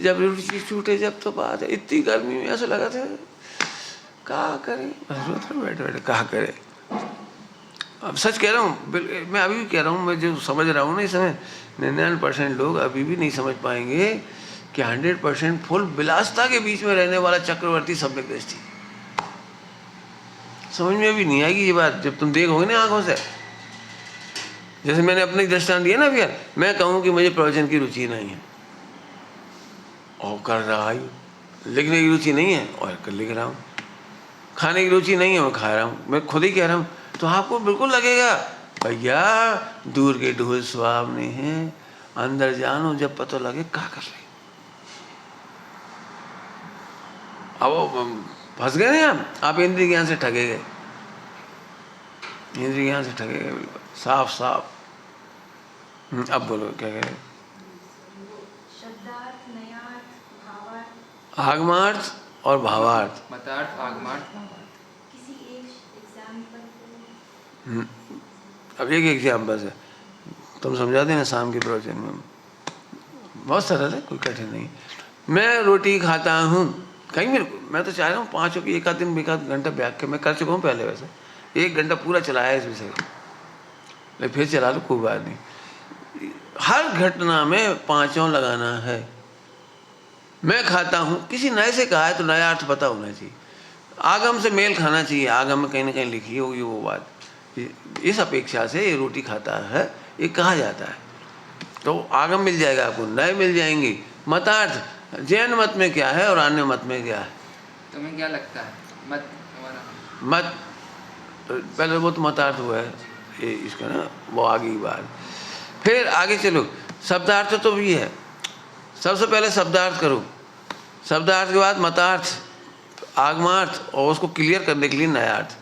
[SPEAKER 1] जब रुचि छूटे जब तो बात है। इतनी गर्मी में ऐसा लगा था क्या करें, बैठे बैठे क्या करें। अब सच कह रहा हूँ, मैं अभी भी कह रहा हूँ, मैं जो समझ रहा हूँ ना इस समय, 99% लोग अभी भी नहीं समझ पाएंगे कि 100% फुल विलासता के बीच में रहने वाला चक्रवर्ती सम्यक दृष्टि समझ में अभी नहीं आएगी ये बात, जब तुम देखोगे ना आंखों से। जैसे मैंने अपने दृष्टांत दिया ना भैया, मैं कहूँ कि मुझे प्रवचन की रुचि नहीं है और कर रहा हूँ, लिखने की रुचि नहीं है और लिख रहा हूँ, खाने की रुचि नहीं है मैं खा रहा हूँ, मैं खुद ही कह रहा हूँ, तो आपको बिल्कुल लगेगा भैया दूर के ढोल सुहावने हैं, अंदर जानो जब पता लगे क्या कर रहे। अब फंस गए ना आप इंद्रिय ज्ञान से ठगे गए, इंद्रिय ज्ञान से ठगे गए बिल्कुल साफ साफ। अब बोलो क्या कह रहे?
[SPEAKER 3] शब्दार्थ, नयार्थ, भावार्थ,
[SPEAKER 1] आगमार्थ और भावार्थ,
[SPEAKER 2] मतार्थ, आगमार्थ,
[SPEAKER 3] किसी एक एग्जाम्पल को।
[SPEAKER 1] अब एक एग्जाम्पल है, तुम समझा देना शाम के प्रवचन में, बहुत सरल है, कोई कठिन नहीं। मैं रोटी खाता हूँ कहीं मेरे को, मैं तो चाह रहा हूँ 5 की एक आध दिन एक आध घंटा बैठ के, मैं कर चुका हूँ पहले, वैसे 1 घंटा पूरा चलाया इस विषय को, लेकिन फिर चला लो कोई बात नहीं। हर घटना में 5 लगाना है। मैं खाता हूँ, किसी नए से कहा है तो नया अर्थ पता होना चाहिए, आगम से मेल खाना चाहिए, आगम में कहीं ना कहीं लिखी होगी वो बात। इस अपेक्षा से ये रोटी खाता है ये कहा जाता है, तो आगम मिल जाएगा आपको, नए मिल जाएंगे। मतार्थ, जैन मत में क्या है और अन्य मत में क्या है?
[SPEAKER 2] तुम्हें क्या लगता है? मत
[SPEAKER 1] मत तो पहले वो तो मतार्थ हुआ है ये, इसका ना वो आगे की बात। फिर आगे चलो, शब्दार्थ तो भी है, सबसे पहले शब्दार्थ करो, शब्दार्थ के बाद मतार्थ, आगमार्थ, और उसको क्लियर करने के लिए नयार्थ,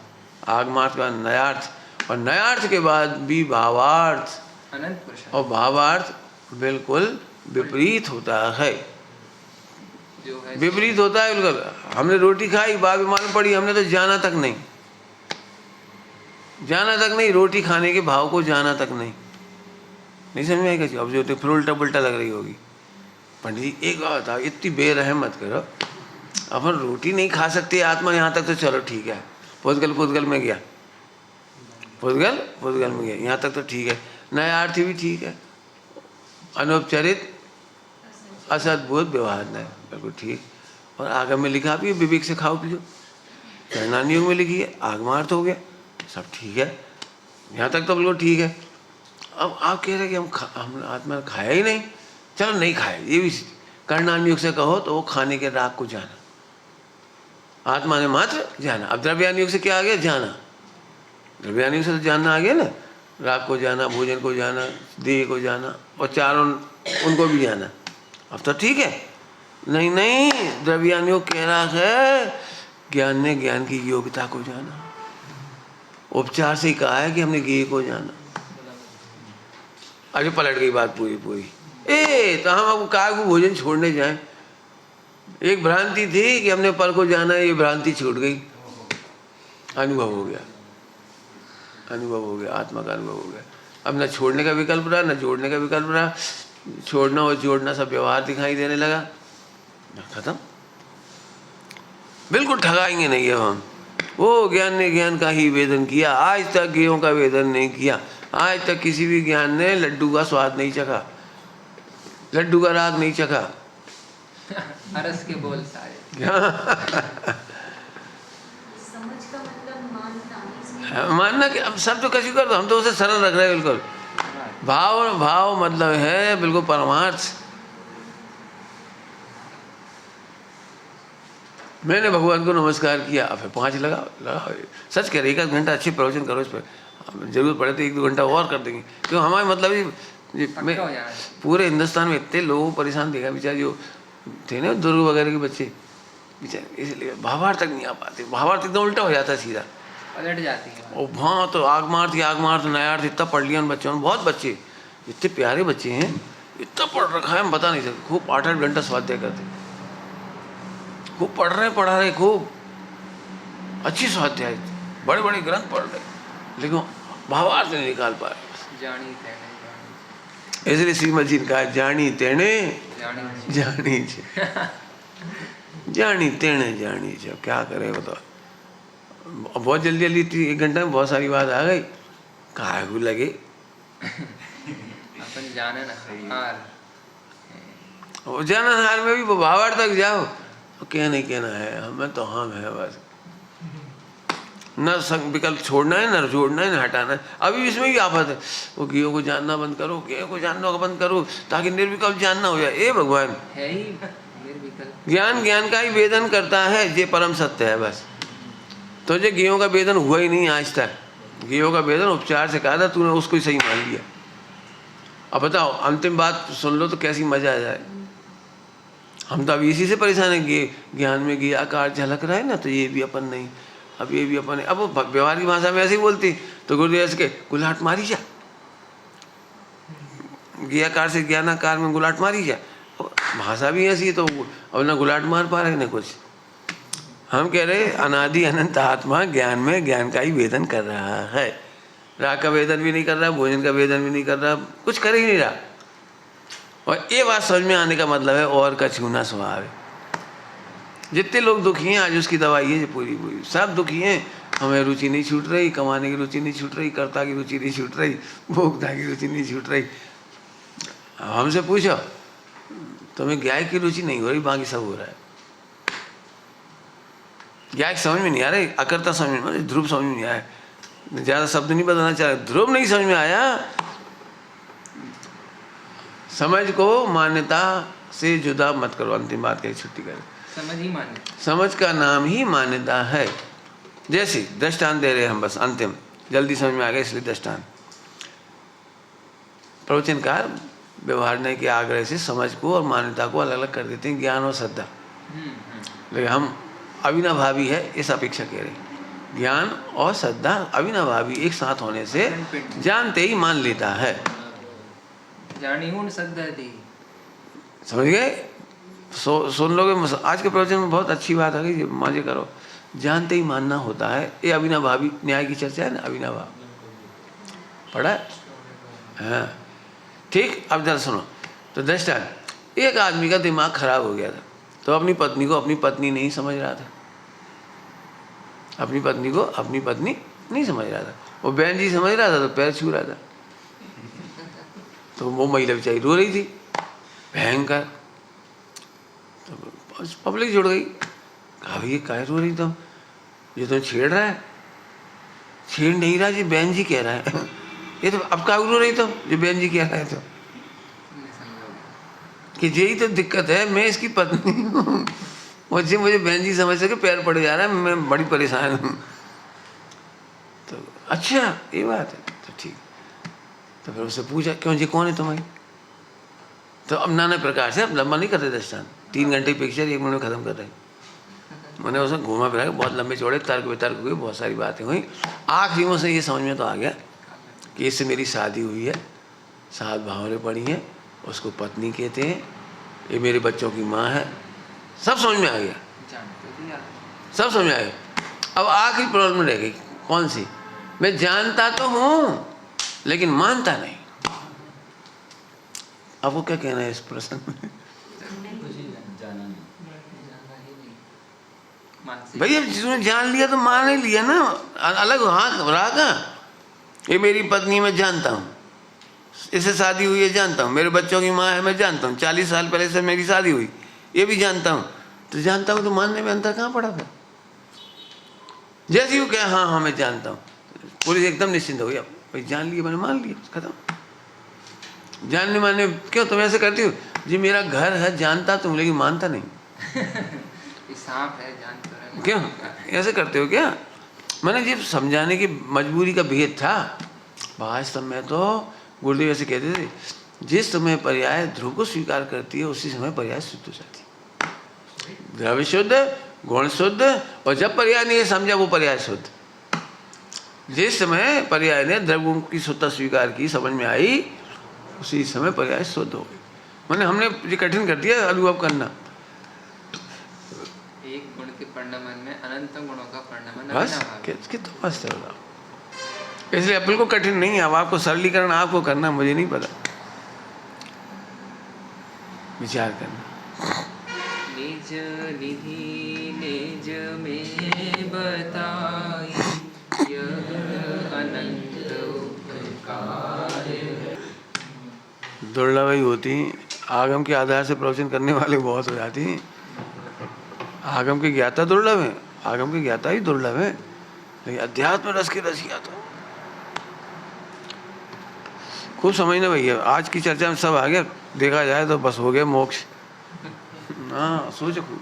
[SPEAKER 1] आगमार्थ के बाद नयार्थ, और नयार्थ के बाद भी भावार्थ,
[SPEAKER 2] अनंत पुरुष,
[SPEAKER 1] और भावार्थ बिल्कुल विपरीत होता है,
[SPEAKER 2] जो है
[SPEAKER 1] विपरीत होता है बिल्कुल। हमने रोटी खाई, बाद में मालूम पड़ी हमने तो जाना तक नहीं, जाना तक नहीं, रोटी खाने के भाव को जाना तक नहीं, नहीं समझ में आएगा। अब जो फिर उल्टा पुल्टा लग रही होगी। पंडित जी एक बात बताओ, इतनी बेरहम मत करो, अपन रोटी नहीं खा सकते आत्मा यहाँ तक तो चलो ठीक है, पुद्गल में गया, पुद्गल में गया, यहाँ तक तो ठीक है। नयार्थी भी ठीक है, अनौपचारिक असद्भुत व्यवहार नहीं, बिल्कुल ठीक। और आगम में लिखा भी है विवेक से खाओ पियो, परिणाम योग में लिखी है आगमार्थ हो गया, सब ठीक है, यहाँ तक तो बिल्कुल ठीक है। अब आप कह रहे कि हम आत्मा ने खाया ही नहीं, चलो नहीं खाया, ये भी कर्णान योग से कहो तो वो खाने के राग को जाना, आत्मा ने मात्र जाना। अब द्रव्यान योग से क्या आ गया? जाना। द्रव्यान योग से तो जानना आ गया ना, राग को जाना, भोजन को जाना, देह को जाना, और चारों उनको भी जाना। अब तो ठीक है। नहीं नहीं, द्रव्यान योग कह रहा है ज्ञान ने ज्ञान की योग्यता को जाना, उपचार से ही कहा है कि हमने गेय को जाना। अरे पलट गई बात पूरी पूरी। तो हम अब काय को भोजन छोड़ने जाएं? एक भ्रांति थी कि हमने पर को जाना, ये भ्रांति छूट गई, अनुभव हो गया, अनुभव हो गया, आत्मा का अनुभव हो गया। अब न छोड़ने का विकल्प रहा, न जोड़ने का विकल्प रहा, छोड़ना और जोड़ना सब व्यवहार दिखाई देने लगा, खत्म। बिल्कुल ठगाएंगे नहीं अब हम। वो ज्ञान ने ज्ञान का ही वेदन किया, आज तक गेयों का वेदन नहीं किया, आज तक किसी भी ज्ञान ने लड्डू का स्वाद नहीं चखा, लड्डू का राग नहीं चखा।
[SPEAKER 2] अरस के बोल सारे।
[SPEAKER 3] समझ का मतलब मानना,
[SPEAKER 1] मानना कि अब सब तो कैसे कर दो, हम तो उसे सरल रख रहे हैं बिल्कुल। भाव भाव मतलब है बिल्कुल परमार्थ। मैंने भगवान को नमस्कार किया, अब 5 लगाओ, सच कह रहे, 1 घंटा अच्छे प्रवचन करो इस पर, जरूरत पड़े तो 1-2 घंटा और कर देंगे, क्यों हमारे मतलब ही मैं पूरे हिंदुस्तान में इतने लोगों को परेशान देखा, बेचारे जो थे ना दुर्ग वगैरह के बच्चे बेचारे, इसलिए भावार्थ तक नहीं आ पाते, भावार्थ एकदम उल्टा हो जाता है, सीधा
[SPEAKER 2] पलट जाती है।
[SPEAKER 1] और वहाँ तो आगमार्थ नयार्थ इतना पढ़ लिया उन बच्चों ने, बहुत बच्चे इतने प्यारे बच्चे हैं, इतना पढ़ रखा है हम बता नहीं सकते, खूब 8-8 घंटा स्वाध्याय करते, खूब पढ़ रहे खूब अच्छी स्वाध्याय, बड़े बड़े ग्रंथ पढ़ रहे, लेकिन भावार्थ नहीं निकाल पाए।
[SPEAKER 2] जानी तेने
[SPEAKER 1] इसलिए श्रीमद जी ने कहा जानी तेने जानी जानी तेने जानी। क्या करे बताओ, बहुत जल्दी 1 घंटा में बहुत सारी बात आ गई, काहे को लगे
[SPEAKER 2] अपन जाने ना हार,
[SPEAKER 1] वो जानन हार में भी भावार्थ तक जाओ तो क्या नहीं कहना है, हमें तो हम है बस, न संग विकल्प छोड़ना है, न जोड़ना है, न हटाना है। अभी इसमें भी आफत है, वो गेयों को जानना बंद करो, गेयों को जानना बंद करो, ताकि निर्विकल्प जानना हो जाए। ए भगवान,
[SPEAKER 2] है ही निर्विकल्प
[SPEAKER 1] ज्ञान ज्ञान का ही वेदन करता है, ये परम सत्य है बस। तो जो गेयों का वेदन हुआ ही नहीं आज तक, गेयों का वेदन उपचार से कहा था, तूने उसको ही सही मान लिया। अब बताओ, अंतिम बात सुन लो तो कैसी मजा आ जाए। हम तो अब इसी से परेशान है, ज्ञान में गे आकार झलक रहा है ना, तो ये भी अपन नहीं, अब ये भी अपन है। अब वो व्यवहार की भाषा में ऐसे ही बोलती, तो गुरुदेव के गुलाट मारी जा, ज्ञाकार से ज्ञानाकार में गुलाट मारी जा, भाषा भी ऐसी है, तो अब ना गुलाट मार पा रहे ना कुछ। हम कह रहे अनादि अनंत आत्मा ज्ञान में ज्ञान का ही वेदन कर रहा है, राग का वेदन भी नहीं कर रहा, भोजन का वेदन भी नहीं कर रहा, कुछ कर ही नहीं रहा। और ये बात समझ में आने का मतलब है और का छूना स्वभाव है। जितने लोग दुखी हैं आज उसकी दवाई है पूरी पूरी, सब दुखी हैं। हमें रुचि नहीं छूट रही, कमाने की रुचि नहीं छूट रही, कर्ता की रुचि नहीं छूट रही, भोक्ता की रुचि नहीं छूट रही। हमसे पूछो तुम्हें ज्ञाय की रुचि नहीं हो रही, बाकी सब हो रहा है। ज्ञाय समझ में नहीं आ रही, अकर्ता समझ में, ध्रुव समझ में नहीं आया, ज़्यादा शब्द नहीं बताना चाह रहा, ध्रुव नहीं समझ में आया। समझ को मान्यता से जुदा मत करो, अंतिम बात कही, छुट्टी करें।
[SPEAKER 2] समझ ही मान्यता, समझ
[SPEAKER 1] का नाम ही मान्यता है। जैसे दृष्टांत दे रहे हैं हम, बस अंतिम जल्दी समझ में आ गया इसलिए दृष्टांत। प्रवचनकार व्यवहार के आग्रह से समझ को और मान्यता को अलग अलग कर देते हैं, ज्ञान और श्रद्धा। लेकिन हम अविनाभावी है इस अपेक्षा कह रहे हैं, ज्ञान और श्रद्धा अविनाभावी एक साथ होने से जानते ही मान लेता है।
[SPEAKER 2] जानी हूँ श्रद्धा दी,
[SPEAKER 1] समझ गए? सुन लोगे। आज के प्रवचन में बहुत अच्छी बात आ गई, मजे करो। जानते ही मानना होता है, ये अविनाभावी न्याय की चर्चा है ना, अविनाभाव पढ़ा है? हाँ ठीक। अब जरा सुनो, तो दृष्टांत, एक आदमी का दिमाग खराब हो गया था, तो अपनी पत्नी को अपनी पत्नी नहीं समझ रहा था, अपनी पत्नी को अपनी पत्नी नहीं समझ रहा था। वो बहन जी समझ रहा था तो पैर छू रहा था। तो वो महिला बेचारी रो रही थी भयंकर। तो पब्लिक जुड़ गई, कहा भैया काहे रो रही तुम, ये तो छेड़ रहा है। छेड़ नहीं रहा जी, बहन जी कह रहा है। ये तो अब काहे रो रही तुम, जो बहन जी कह रहा है तो कि यही तो दिक्कत है, मैं इसकी पत्नी हूँ, मुझे बहन जी समझ सके पैर पड़ जा रहा है, मैं बड़ी परेशान हूँ। तो अच्छा ये बात है, तो ठीक। तो फिर उससे पूछा क्यों जी कौन है तुम्हारी। तो अब नाना प्रकार से, अब लंबा नहीं करते दस्तान, 3 घंटे पिक्चर 1 मिनट में ख़त्म कर रहे। मैंने उसे घूमा फिरा, बहुत लंबे चौड़े तर्क वितर्क हुए, बहुत सारी बातें हुई। आखिरी में से ये समझ में तो आ गया कि इससे मेरी शादी हुई है, 7 भावरें पड़ी हैं, उसको पत्नी कहते हैं, ये मेरे बच्चों की माँ है। सब समझ में आ गया, सब समझ में आ गया। अब आखिरी प्रॉब्लम रह गई, कौन सी, मैं जानता तो हूँ लेकिन मानता नहीं। अब वो क्या कहना है इस प्रश्न में, भैया जिसने जान लिया तो मान ही लिया ना, अलग हाथ रहा कहाँ। ये मेरी पत्नी मैं जानता हूँ, इससे शादी हुई है जानता हूँ, मेरे बच्चों की माँ है मैं जानता हूँ, 40 साल पहले से मेरी शादी हुई ये भी जानता हूँ। तो जानता हूँ तो मानने में अंतर कहाँ पड़ा था। जैसे ही क्या हाँ हाँ मैं जानता हूँ, पुलिस एकदम निश्चिंत हो गया, भाई जान लिया मैंने, मान लिया, खत्म। जानने मानने क्यों तुम ऐसे करती हो जी, मेरा घर है जानता तुम लेकिन मानता नहीं।
[SPEAKER 2] सांप है जानता है,
[SPEAKER 1] क्यों ऐसे करते हो क्या। मैंने ये समझाने की मजबूरी का भेद था। वास्तव में तो गुरुदेव ऐसे कहते थे, जिस समय पर्याय ध्रुव को स्वीकार करती है उसी समय पर्याय शुद्ध हो जाती है। द्रव्य शुद्ध, गुण शुद्ध, और जब पर्याय ने ये समझा वो पर्याय शुद्ध। जिस समय पर्याय ने द्रव्य गुण की शुद्धता स्वीकार की, समझ में आई, उसी समय पर्याय शुद्ध हो गई। मैंने हमने ये कठिन कर दिया अनुभव करना।
[SPEAKER 2] एक गुण के परिणामन में अनंत गुणों का परिणामन
[SPEAKER 1] बस कितना मस्त होगा। इसलिए बिल्कुल कठिन नहीं है, अब आपको सरलीकरण आपको करना, मुझे नहीं पता, विचार करना।
[SPEAKER 2] निज निधि निज में बताई, यह अनंत उपकार।
[SPEAKER 1] दुर्लभ ही होती, आगम के आधार से प्रवचन करने वाले बहुत हो जाती। आगम के ज्ञाता दुर्लभ है, आगम के ज्ञाता ही दुर्लभ है, लेकिन अध्यात्म रस के रसिया तो खूब समझना भैया। आज की चर्चा में सब आ गया, देखा जाए तो बस हो गया मोक्ष। हाँ सोचो खूब।